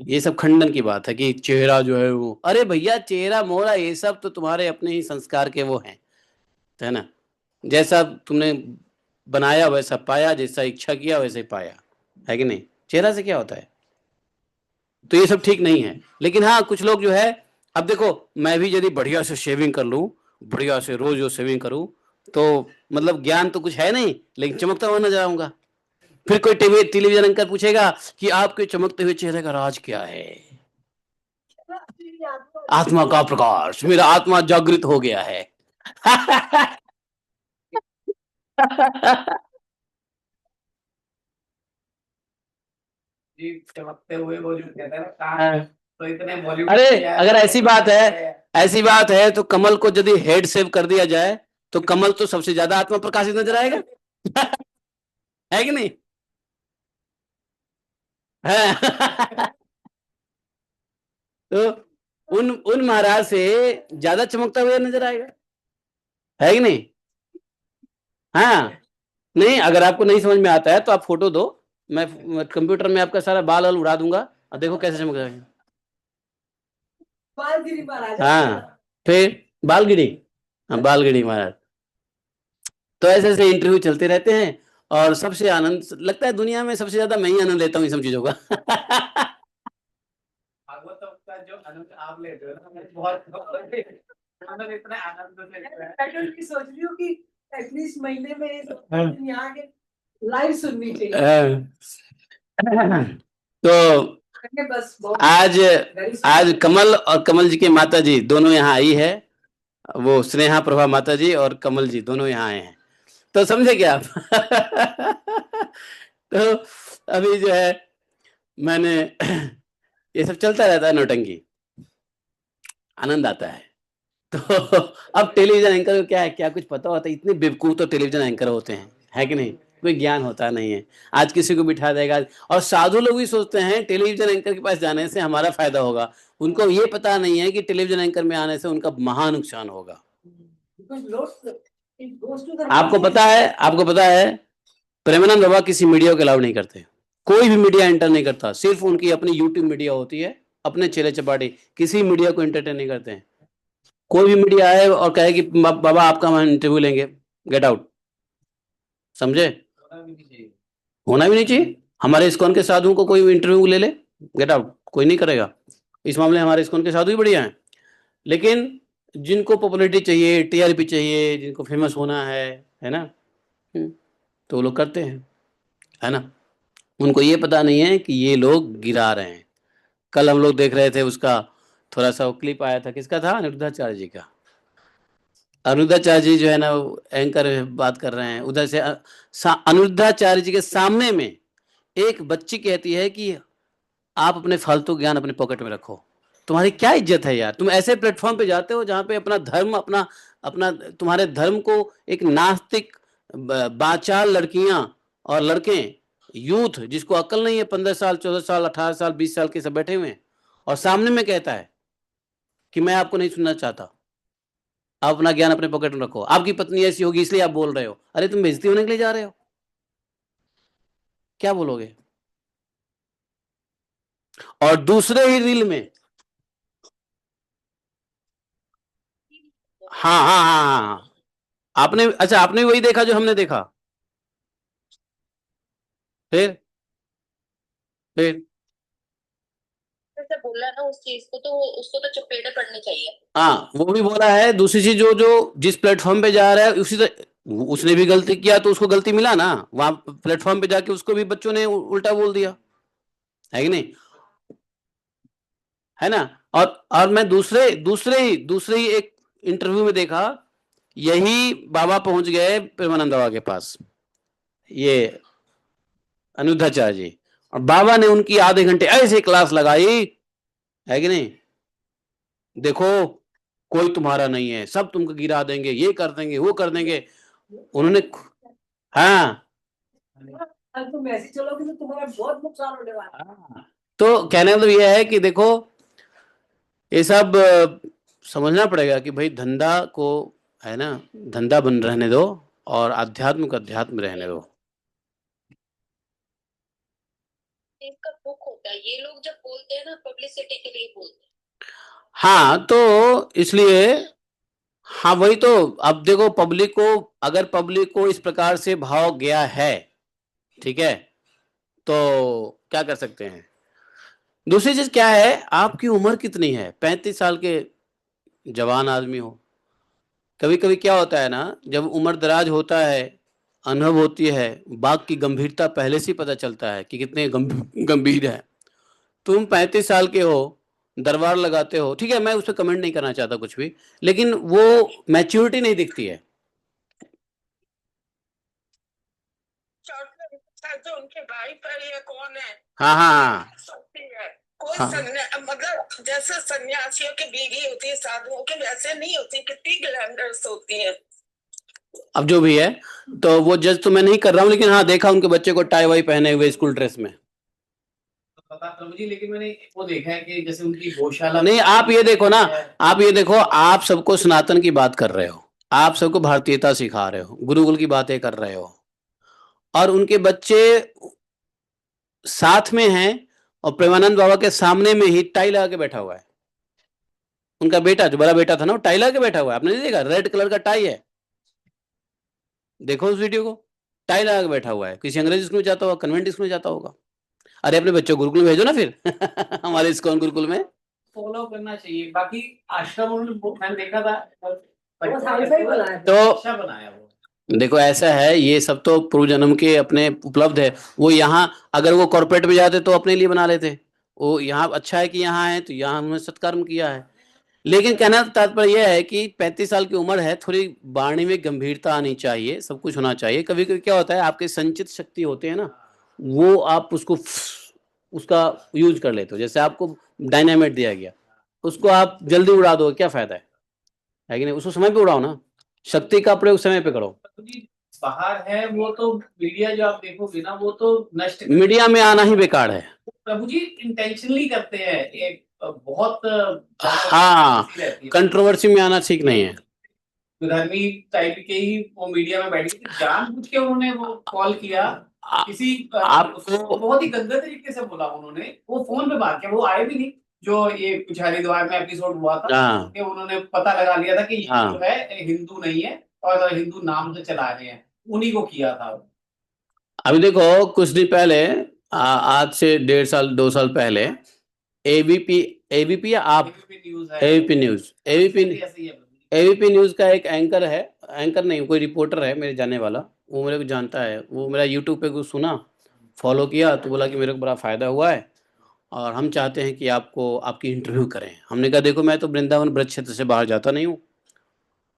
ये सब खंडन की बात है कि चेहरा जो है वो, अरे भैया चेहरा मोहरा ये सब तो तुम्हारे अपने ही संस्कार के वो हैं, है ना, जैसा तुमने बनाया वैसा पाया, जैसा इच्छा किया वैसे ही पाया, है कि नहीं? चेहरा से क्या होता है? तो ये सब ठीक नहीं है। लेकिन हाँ कुछ लोग जो है, अब देखो मैं भी यदि बढ़िया से शेविंग कर लूं, बढ़िया से रोज रोज शेविंग करूं, तो मतलब ज्ञान तो कुछ है नहीं, लेकिन चमकता हुआ नजर आऊंगा। फिर कोई टेलीविजन एंकर पूछेगा कि आपके चमकते हुए चेहरे का राज क्या है, आत्मा का प्रकाश, मेरा आत्मा जागृत हो गया है। चमकते हुए वो जो कहता है ना कहाँ, तो इतने बॉलीवुड, अरे अगर ऐसी बात है, ऐसी बात है तो कमल को यदि हेड सेव कर दिया जाए तो कमल तो सबसे ज्यादा आत्मा प्रकाशित नजर आएगा। है कि नहीं? है। तो उन महाराज से ज्यादा चमकता हुआ नजर आएगा, है कि नहीं? हाँ, नहीं अगर आपको नहीं समझ में आता है तो आप फोटो दो, मैं कंप्यूटर में आपका सारा बाल वाल उड़ा दूंगा और देखो कैसे चमक जाएगा। बालगिरी महाराज। हाँ, फिर बालगिरी, हाँ बालगिरी महाराज। तो ऐसे ऐसे इंटरव्यू चलते रहते हैं, और सबसे आनंद लगता है दुनिया में, सबसे ज्यादा मैं ही आनंद लेता हूँ इन सब चीजों का। भागवतम का जो आनंद आप लेते हो ना, बहुत आनंद, इतना आनंद से मैं तो सोच रही हूँ कि एटलीस्ट महीने में यहाँ के लाइव सुननी चाहिए। तो बस बहुत आज very आज smart. कमल और कमल जी की माता जी दोनों यहाँ आई है। वो स्नेहा प्रभा माता जी और कमल जी दोनों यहाँ आए हैं। तो समझे क्या आप? तो अभी जो है मैंने ये सब चलता रहता है नौटंकी, आनंद आता है। तो अब टेलीविजन एंकर को क्या है, क्या कुछ पता होता है? इतने बेवकूफ तो टेलीविजन एंकर होते हैं, है कि नहीं? कोई ज्ञान होता नहीं है। आज किसी को बिठा देगा, और साधु लोग भी सोचते हैं टेलीविजन एंकर के पास जाने से हमारा फायदा होगा। उनको ये पता नहीं है कि टेलीविजन एंकर में आने से उनका महा नुकसान होगा। Because it goes to the आपको पता है प्रेमानंद बाबा किसी मीडिया को अलाउ नहीं करते। कोई भी मीडिया एंटर नहीं करता, सिर्फ उनकी अपनी यूट्यूब मीडिया होती है, अपने चेले चपाटे, किसी मीडिया को एंटरटेन नहीं करते हैं। कोई भी मीडिया आए और कहे कि बाबा आपका हम इंटरव्यू लेंगे, गेट आउट। समझे? होना भी नहीं चाहिए। हमारे इस्कॉन के साधुओं को कोई इंटरव्यू ले ले, गेट आउट, कोई नहीं करेगा। इस मामले में हमारे इस्कॉन के साधु ही बढ़िया हैं। लेकिन जिनको पॉपुलैरिटी चाहिए, टीआरपी चाहिए, जिनको फेमस होना है ना, तो वो लोग करते हैं, है ना। उनको ये पता नहीं है कि ये लोग गिरा रहे हैं। कल हम लोग देख रहे थे उसका थोड़ा सा क्लिप आया था, किसका था? अनिरुद्धाचार्य जी का। अनिरुद्धाचार्य जी जो है ना, एंकर बात कर रहे हैं उधर से, अनिरुद्धाचार्य जी के सामने में एक बच्ची कहती है कि आप अपने फालतू ज्ञान अपने पॉकेट में रखो। तुम्हारी क्या इज्जत है यार? तुम ऐसे प्लेटफॉर्म पे जाते हो जहां पे अपना धर्म, अपना अपना तुम्हारे धर्म को एक नास्तिक बाचाल लड़कियां और लड़के, यूथ जिसको अकल नहीं है, 15 साल 14 साल 18 साल 20 साल के सब बैठे हुए हैं, और सामने में कहता है कि मैं आपको नहीं सुनना चाहता, आप अपना ज्ञान अपने पॉकेट में रखो, आपकी पत्नी ऐसी होगी इसलिए आप बोल रहे हो। अरे तुम बेइज्जती होने के लिए जा रहे हो, क्या बोलोगे? और दूसरे ही रील में, हाँ हाँ हाँ हाँ हाँ। आपने, अच्छा आपने वही देखा जो हमने देखा? फिर से बोला ना उस चीज को, तो उसको तो चपेटे पड़ने चाहिए। हाँ, वो भी बोला है। दूसरी चीज, जो जो जिस प्लेटफॉर्म पे जा रहा है उसी उसने भी गलती किया तो उसको गलती मिला ना। वहां प्लेटफॉर्म पे जाके उसको भी बच्चों ने उल्टा बोल दिया, है कि नहीं? है ना। और मैं दूसरे ही एक इंटरव्यू में देखा, यही बाबा पहुंच गए प्रेमानंद बाबा के पास, ये अनिरुद्धाचार्य जी, और बाबा ने उनकी आधे घंटे ऐसे क्लास लगाई, है कि नहीं? देखो कोई तुम्हारा नहीं है, सब तुमको गिरा देंगे, ये कर देंगे, वो कर देंगे। उन्होंने, हाँ अगर तुम ऐसे चलोगे तो तुम्हारा बहुत नुकसान होने वाला है। हाँ। तो कहने का मतलब यह है कि देखो, ये सब समझना पड़ेगा कि भाई धंधा को, है ना, धंधा बन रहने दो और आध्यात्म को अध्यात्म रहने दो। इसका दुख होता है, ये लोग जब बोलते हैं ना पब्लिसिटी के लिए बोलते हैं। हाँ, तो इसलिए, हाँ वही तो। अब देखो पब्लिक को, अगर पब्लिक को इस प्रकार से भाव गया है, ठीक है, तो क्या कर सकते हैं? दूसरी चीज क्या है, आपकी उम्र कितनी है? 35 साल के जवान आदमी हो। कभी कभी क्या होता है ना, जब उम्र दराज होता है, अनुभव होती है, बात की गंभीरता पहले से ही पता चलता है कि कितने गंभीर है। तुम 35 साल के हो, दरबार लगाते हो, ठीक है, मैं उस पर कमेंट नहीं करना चाहता कुछ भी, लेकिन वो मैच्योरिटी नहीं दिखती है। जो उनके भाई पर ये कौन है, हाँ हाँ हाँ कोई हाँ। मतलब जैसे सन्यासियों की बीवी होती है साधुओं की, वैसे नहीं होती, कितनी ग्लैमरस होती है। अब जो भी है, तो वो जज तो मैं नहीं कर रहा हूँ, लेकिन हाँ देखा उनके बच्चे को टाई वाई पहने हुए स्कूल ड्रेस में। पता तो मुझे, लेकिन मैंने वो देखा है कि जैसे उनकी गौशाला, नहीं, आप ये देखो ना, आप ये देखो, आप सबको सनातन की बात कर रहे हो, आप सबको भारतीयता सिखा रहे हो, गुरुकुल की बातें कर रहे हो, और उनके बच्चे साथ में हैं, और प्रेमानंद बाबा के सामने में ही टाई लगा के बैठा हुआ है। उनका बेटा, जो बड़ा बेटा था ना, वो टाई लगा के बैठा हुआ है, आपने नहीं देखा? रेड कलर का टाई है, देखो उस वीडियो को। टाई लगा के बैठा हुआ है, किसी अंग्रेजी स्कूल में जाता होगा, कन्वेंट स्कूल में जाता होगा। अरे अपने बच्चों को गुरुकुल में भेजो ना फिर हमारे इस्कॉन गुरुकुल में। फॉलो करना चाहिए। बाकी आश्रम मैंने देखा था, वो हाई-फाई बनाया था। तो अच्छा बनाया वो। देखो ऐसा है, ये सब तो पूर्व जन्म के अपने उपलब्ध है। वो यहाँ अगर वो कॉर्पोरेट में जाते तो अपने लिए बना लेते। वो यहाँ अच्छा है कि यहाँ है तो यहाँ उन्होंने सत्कर्म किया है। लेकिन कहना तात्पर्य यह है कि 35 साल की उम्र है, थोड़ी वाणी में गंभीरता आनी चाहिए, सब कुछ होना चाहिए। कभी कभी क्या होता है, आपके संचित शक्ति होते हैं ना, वो आप उसको उसका यूज कर लेते हो। जैसे आपको डायनामाइट दिया गया, उसको आप जल्दी उड़ा दो, क्या फायदा है कि नहीं? उसको समय पे उड़ाओ ना, शक्ति का प्रयोग समय पे करो। जी, बाहर है वो तो मीडिया जो आप देखोगे ना वो तो नष्ट मीडिया में आना ही बेकार है। प्रभु जी इंटेंशनली करते हैं। एक बहुत ज्यादा हाँ, ऐसी रहती है। कंट्रोवर्सी में आना ठीक नहीं है। धर्मी टाइप के ही वो मीडिया में बैठ के जानबूझ के उन्होंने वो कॉल किया किसी आपको उसको बहुत ही गंदे तरीके से बोला उन्होंने। वो फोन पे बात किया, वो आए भी नहीं। जो ये कुछ हरिद्वार में एपिसोड हुआ था हाँ कि उन्होंने पता लगा लिया था कि ये हाँ, जो है हिंदू नहीं है और हिंदू नाम से चला रहे हैं, उन्हीं को किया था। अभी देखो कुछ दिन पहले, आज से 1.5 साल 2 साल पहले, एबीपी एबीपी या आप एबीपी न्यूज है। एबीपी न्यूज एबीपी ऐसे ही है। एबीपी न्यूज का एक एंकर है, एंकर नहीं कोई रिपोर्टर है मेरे जाने वाला, वो मेरे को जानता है। वो मेरा यूट्यूब पे कुछ सुना, फॉलो किया, तो बोला कि मेरे को बड़ा फ़ायदा हुआ है और हम चाहते हैं कि आपको आपकी इंटरव्यू करें। हमने कहा देखो मैं तो वृंदावन ब्रज क्षेत्र से बाहर जाता नहीं हूँ,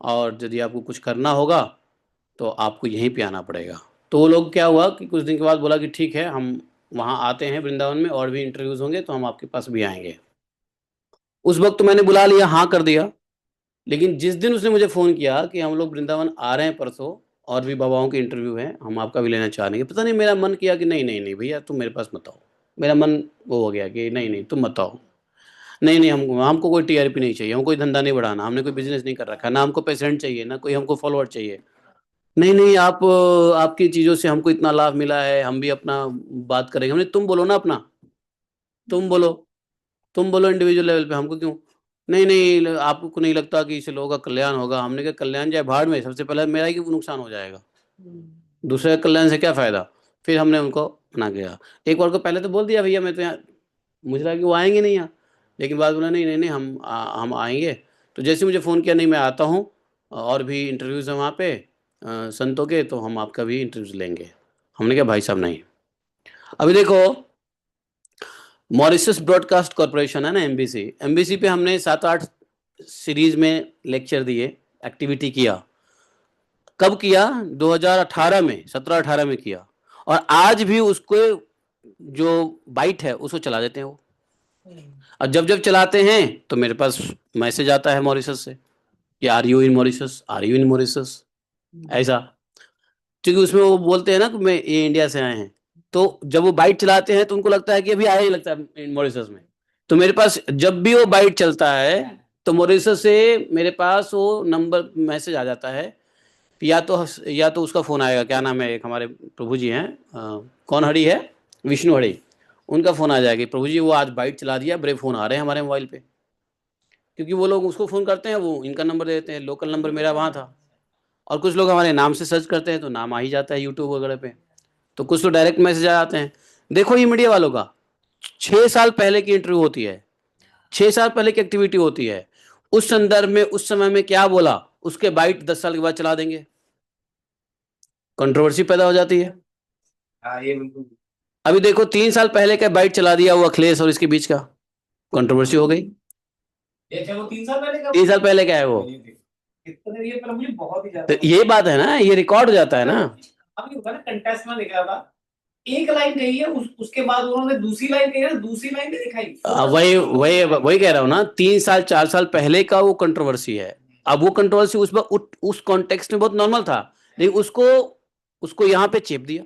और यदि आपको कुछ करना होगा तो आपको यहीं पे आना पड़ेगा। तो वो लोग क्या हुआ कि कुछ दिन के बाद बोला कि ठीक है, हम वहाँ आते हैं वृंदावन में, और भी इंटरव्यूज़ होंगे तो हम आपके पास भी आएंगे। उस वक्त तो मैंने बुला लिया, हाँ कर दिया। लेकिन जिस दिन उसने मुझे फ़ोन किया कि हम लोग वृंदावन आ रहे हैं परसों, और भी बाबाओं के इंटरव्यू हैं, हम आपका भी लेना चाह रहे हैं, पता नहीं मेरा मन किया कि नहीं नहीं नहीं भैया तुम मेरे पास मत आओ। मेरा मन वो हो गया कि नहीं नहीं तुम मत आओ। नहीं नहीं, हमको कोई टीआरपी नहीं चाहिए, हमको कोई धंधा नहीं बढ़ाना, हमने कोई बिजनेस नहीं कर रखा, ना हमको पेशेंट चाहिए, ना कोई हमको फॉलोअर चाहिए। नहीं नहीं, आप आपकी चीज़ों से हमको इतना लाभ मिला है, हम भी अपना बात करेंगे। हमने तुम बोलो ना अपना, तुम बोलो, तुम बोलो इंडिविजुअल लेवल पे, हमको क्यों? नहीं नहीं, आपको नहीं लगता कि इससे लोगों का कल्याण होगा? हमने कहा कल्याण जाए भाड़ में, सबसे पहले मेरा ही क्यों नुकसान हो जाएगा, दूसरे के कल्याण से क्या फ़ायदा? फिर हमने उनको मना किया। एक बार को पहले तो बोल दिया भैया मैं तो यहाँ, मुझे लगा कि वो आएंगे नहीं यहाँ, लेकिन बाद बोला नहीं नहीं नहीं, हम आएंगे। तो जैसे मुझे फ़ोन किया, नहीं मैं आता हूँ, और भी इंटरव्यूज़ हैं वहाँ पे संतों के, तो हम आपका भी इंटरव्यूज़ लेंगे। हमने कहा भाई साहब नहीं। अभी देखो, मॉरिशस ब्रॉडकास्ट कॉरपोरेशन है ना, एमबीसी, एमबीसी पे हमने 7-8 सीरीज में लेक्चर दिए, एक्टिविटी किया। कब किया? 2018 में, 17-18 में किया। और आज भी उसको जो बाइट है उसको चला देते हैं वो। और जब जब चलाते हैं तो मेरे पास मैसेज आता है मॉरिशस से कि are you in Mauritius, are you in Mauritius, ऐसा। क्योंकि उसमें वो बोलते हैं ना कि मैं ये इंडिया से आए हैं, तो जब वो बाइट चलाते हैं तो उनको लगता है कि अभी आया ही लगता है मॉरिशस में। तो मेरे पास जब भी वो बाइट चलता है तो मॉरिशस से मेरे पास वो नंबर मैसेज आ जाता है। या तो उसका फ़ोन आएगा, क्या नाम है, एक हमारे प्रभु जी हैं, कौन हरि है, विष्णु हरि, उनका फ़ोन आ जाएगा, प्रभु जी वो आज बाइट चला दिया, बड़े फ़ोन आ रहे हैं हमारे मोबाइल पे। क्योंकि वो लोग उसको फ़ोन करते हैं, वो इनका नंबर दे देते हैं, लोकल नंबर मेरा वहाँ था। और कुछ लोग हमारे नाम से सर्च करते हैं तो नाम आ ही जाता है यूट्यूब वगैरह पे। तो कुछ तो डायरेक्ट मैसेज आ जाते हैं। देखो ये मीडिया वालों का 6 साल पहले की इंटरव्यू होती है, 6 साल पहले की एक्टिविटी होती है, उस संदर्भ में उस समय में क्या बोला उसके बाइट 10 साल के बाद चला देंगे, कंट्रोवर्सी पैदा हो जाती है। हाँ ये बिल्कुल। अभी देखो 3 साल पहले का बाइट चला दिया वो अखिलेश और इसके बीच का, कंट्रोवर्सी हो गई। ये वो 3 साल पहले का। 3 साल पहले का है वो। कितने ये पर मुझे बहुत ही ज्यादा तो ये बात है ना, ये रिकॉर्ड हो जाता है ना। अभी होगा ना कंटेस्ट में दिखा था, एक लाइन कही है उसके बाद उन्होंने दूसरी लाइन कही है, दूसरी लाइन भी दिखाई। वही वही वही कह रहा हूँ ना, 3 साल 4 साल पहले का वो कंट्रोवर्सी है। अब वो कंट्रोवर्सी उस कॉन्टेक्स्ट में बहुत नॉर्मल था, लेकिन उसको उसको यहाँ पे चेप दिया,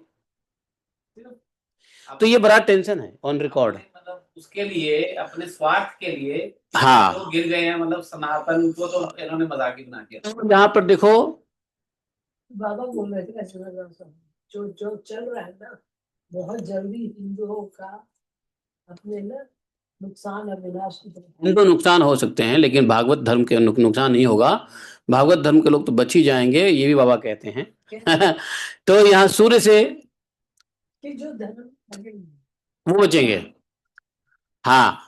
तो ये बड़ा टेंशन है ऑन रिकॉर्ड। मतलब उसके लिए अपने स्वार्थ के लिए हाँ, लोग गिर गए हैं, मतलब सनातन को तो इन्होंने मजाक ही बना दिया। यहाँ पर देखो, बाबा बोल रहे थे ऐसे जो जो चल रहा है ना, बहुत जल्दी हिंदुओं का अपने ना नुकसान और विनाश की तरफ। इनको नुकसान हो सकते हैं लेकिन भागवत धर्म के नुकसान नहीं होगा। भागवत धर्म के लोग तो बच ही जाएंगे, ये भी बाबा कहते हैं। तो यहाँ सूर्य से कि जो धर्म वो बचेंगे। हाँ,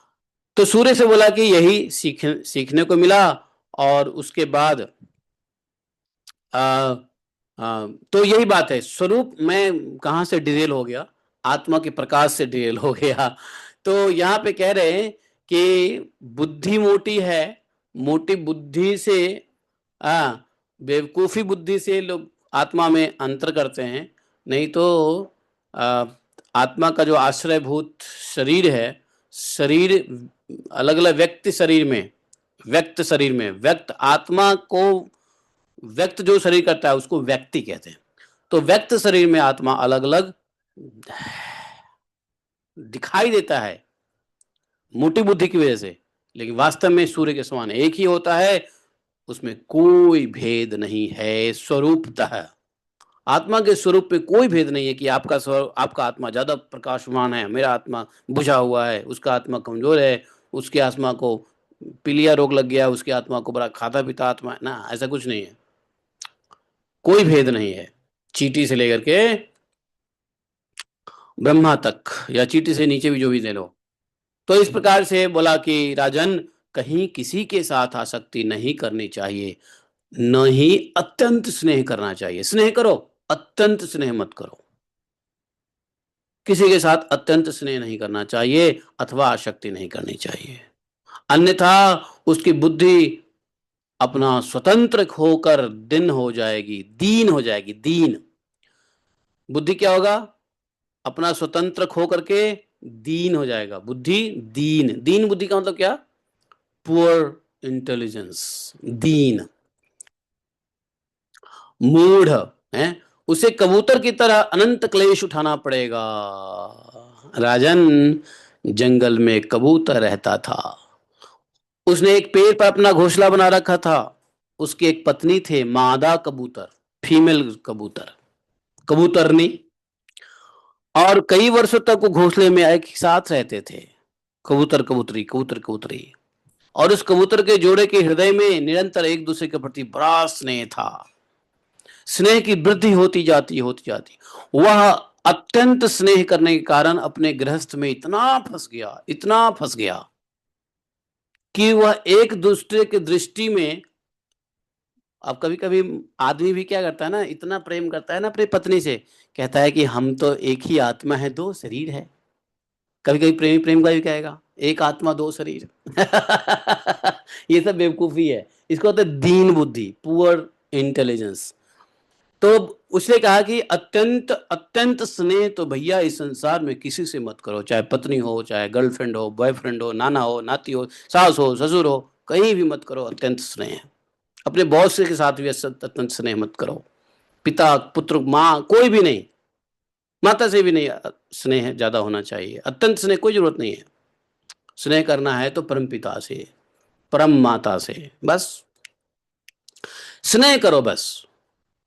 तो सूर्य से बोला कि यही सीखने को मिला। और उसके बाद हाँ, तो यही बात है। स्वरूप, मैं कहाँ से डिरेल हो गया, आत्मा के प्रकाश से डिरेल हो गया। तो यहाँ पे कह रहे हैं कि बुद्धि मोटी है, मोटी बुद्धि से, बेवकूफी बुद्धि से लोग आत्मा में अंतर करते हैं। नहीं तो आ, आत्मा का जो आश्रयभूत शरीर है, शरीर अलग अलग व्यक्ति शरीर में, व्यक्त शरीर में, व्यक्त आत्मा को व्यक्त जो शरीर करता है उसको व्यक्ति कहते हैं। तो व्यक्त शरीर में आत्मा अलग अलग दिखाई देता है मोटी बुद्धि की वजह से, लेकिन वास्तव में सूर्य के समान एक ही होता है, उसमें कोई भेद नहीं है स्वरूपतः। आत्मा के स्वरूप में कोई भेद नहीं है कि आपका स्वरूप, आपका आत्मा ज्यादा प्रकाशमान है, मेरा आत्मा बुझा हुआ है, उसका आत्मा कमजोर है, उसके आत्मा को पीलिया रोग लग गया, उसके आत्मा को बड़ा खाता पीता आत्मा है ना, ऐसा कुछ नहीं है, कोई भेद नहीं है। चींटी से लेकर के ब्रह्मा तक, या चींटी से नीचे भी जो भी ले लो। तो इस प्रकार से बोला कि राजन, कहीं किसी के साथ आसक्ति नहीं करनी चाहिए, न ही अत्यंत स्नेह करना चाहिए। स्नेह करो, अत्यंत स्नेह मत करो। किसी के साथ अत्यंत स्नेह नहीं करना चाहिए अथवा आसक्ति नहीं करनी चाहिए, अन्यथा उसकी बुद्धि अपना स्वतंत्र होकर दिन हो जाएगी, दीन हो जाएगी। दीन बुद्धि क्या होगा, अपना स्वतंत्र खो करके दीन हो जाएगा। बुद्धि दीन, दीन बुद्धि का मतलब क्या, पुअर इंटेलिजेंस, दीन, मूढ़ है। उसे कबूतर की तरह अनंत क्लेश उठाना पड़ेगा। राजन, जंगल में कबूतर रहता था, उसने एक पेड़ पर अपना घोंसला बना रखा था। उसकी एक पत्नी थे, मादा कबूतर, फीमेल कबूतर, कबूतरनी, और कई वर्षों तक वो घोंसले में एक साथ रहते थे, कबूतर कबूतरी, कबूतर कबूतरी। और उस कबूतर के जोड़े के हृदय में निरंतर एक दूसरे के प्रति बड़ा स्नेह था। स्नेह की वृद्धि होती जाती वह अत्यंत स्नेह करने के कारण अपने गृहस्थ में इतना फंस गया, इतना फंस गया कि वह एक दूसरे की दृष्टि में, अब कभी कभी आदमी भी क्या करता है ना, इतना प्रेम करता है ना अपनी पत्नी से, कहता है कि हम तो एक ही आत्मा है, दो शरीर है। कभी कभी प्रेमी प्रेम का भी कहेगा एक आत्मा दो शरीर। ये सब बेवकूफी है, इसको होता है दीन बुद्धि, पुअर इंटेलिजेंस। तो उसने कहा कि अत्यंत अत्यंत स्नेह तो भैया इस संसार में किसी से मत करो, चाहे पत्नी हो, चाहे गर्लफ्रेंड हो, बॉयफ्रेंड हो, नाना हो, नाती हो, सास हो, ससुर हो, कहीं भी मत करो अत्यंत स्नेह। अपने बॉस के साथ भी अत्यंत स्नेह मत करो। पिता पुत्र माँ कोई भी नहीं, माता से भी नहीं स्नेह ज्यादा होना चाहिए। अत्यंत स्नेह कोई जरूरत नहीं है। स्नेह करना है तो परम पिता से, परम माता से, बस स्नेह करो बस।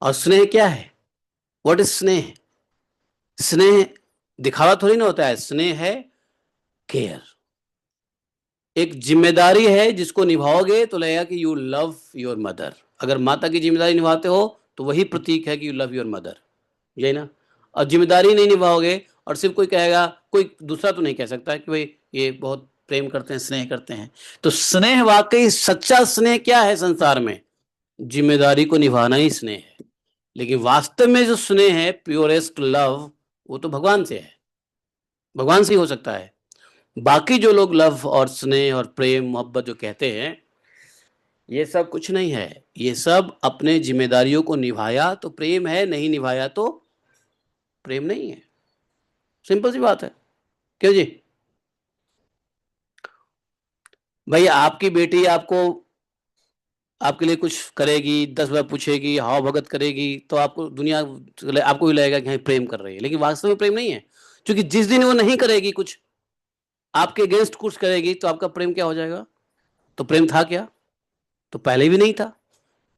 और स्नेह क्या है, व्हाट इज स्नेह? स्नेह दिखावा थोड़ी ना होता है, स्नेह है केयर, एक जिम्मेदारी है जिसको निभाओगे तो लगेगा कि यू लव योर मदर। अगर माता की जिम्मेदारी निभाते हो तो वही प्रतीक है कि यू लव योर मदर, यही ना। और जिम्मेदारी नहीं निभाओगे और सिर्फ कोई कहेगा, कोई दूसरा तो नहीं कह सकता कि भाई ये बहुत प्रेम करते हैं, स्नेह करते हैं। तो स्नेह, वाकई सच्चा स्नेह क्या है संसार में, जिम्मेदारी को निभाना ही स्नेह है। लेकिन वास्तव में जो स्नेह है, प्योरेस्ट लव, वो तो भगवान से है, भगवान से ही हो सकता है। बाकी जो लोग लव और स्नेह और प्रेम मोहब्बत जो कहते हैं, ये सब कुछ नहीं है। ये सब अपने जिम्मेदारियों को निभाया तो प्रेम है, नहीं निभाया तो प्रेम नहीं है। सिंपल सी बात है। क्यों जी? भाई आपकी बेटी आपको, आपके लिए कुछ करेगी, 10 बार पूछेगी, हाव भगत करेगी, तो आपको दुनिया, आपको भी लगेगा कि हाँ प्रेम कर रही है, लेकिन वास्तव में प्रेम नहीं है। क्योंकि जिस दिन वो नहीं करेगी कुछ, आपके अगेंस्ट कुछ करेगी, तो आपका प्रेम क्या हो जाएगा? तो प्रेम था क्या? तो पहले भी नहीं था।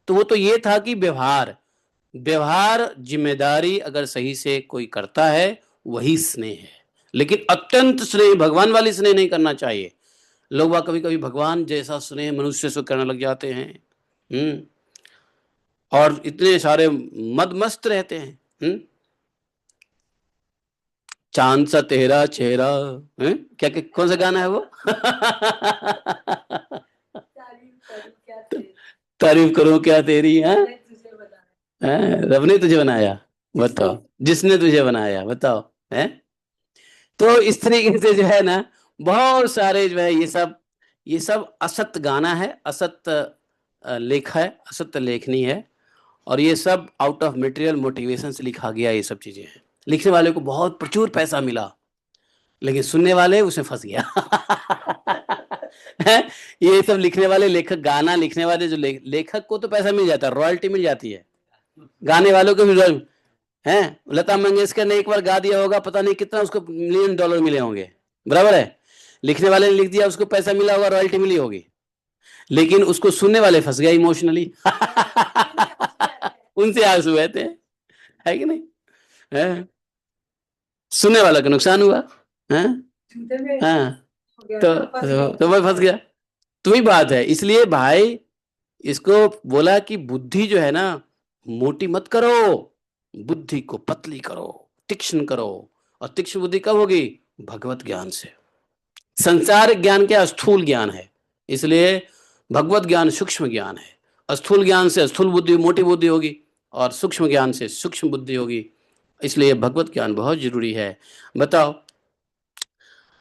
तो वो तो ये था कि व्यवहार, व्यवहार जिम्मेदारी अगर सही से कोई करता है वही स्नेह है। लेकिन अत्यंत स्नेह, भगवान वाली स्नेह नहीं करना चाहिए। लोग वह कभी कभी भगवान जैसा स्नेह मनुष्य से करने लग जाते हैं, और इतने सारे मद मस्त रहते हैं। चांद सा तेरा चेहरा, क्या क्या, कौन सा गाना है वो? तारीफ करूं क्या तेरी, है? रब ने तुझे बनाया, बताओ, जिसने तुझे बनाया, बताओ, है। तो इस तरीके से जो है ना, बहुत सारे जो है ये सब असत गाना है, असत लेख है, असत लेखनी है, और ये सब आउट ऑफ मटेरियल मोटिवेशन से लिखा गया, ये सब चीजें हैं। लिखने वाले को बहुत प्रचुर पैसा मिला, लेकिन सुनने वाले उसमें फंस गया। हैं? ये सब लिखने वाले लेखक, गाना लिखने वाले जो लेखक को तो पैसा मिल जाता है, रॉयल्टी मिल जाती है, गाने वालों को भी हैं। लता मंगेशकर ने एक बार गा दिया होगा, पता नहीं कितना उसको $1 million मिले होंगे, बराबर है। लिखने वाले ने लिख दिया, उसको पैसा मिला होगा, रॉयल्टी मिली होगी, लेकिन उसको सुनने वाले फंस गया इमोशनली। उनसे आंसू बहते हैं, है कि नहीं, है? सुनने वाला का नुकसान हुआ, है? जूते में हाँ, हो गया तो ना, फंस गया। तो मैं फंस गया। तो वही बात है, इसलिए भाई इसको बोला कि बुद्धि जो है ना, मोटी मत करो, बुद्धि को पतली करो, तीक्ष्ण करो। और तीक्ष्ण बुद्धि कब होगी? भगवत ज्ञान से। संसार ज्ञान क्या? स्थूल ज्ञान है, इसलिए भगवत ज्ञान सूक्ष्म ज्ञान है। स्थूल ज्ञान से स्थूल बुद्धि, मोटी बुद्धि होगी, और सूक्ष्म ज्ञान से सूक्ष्म बुद्धि होगी, इसलिए भगवत ज्ञान बहुत जरूरी है। बताओ,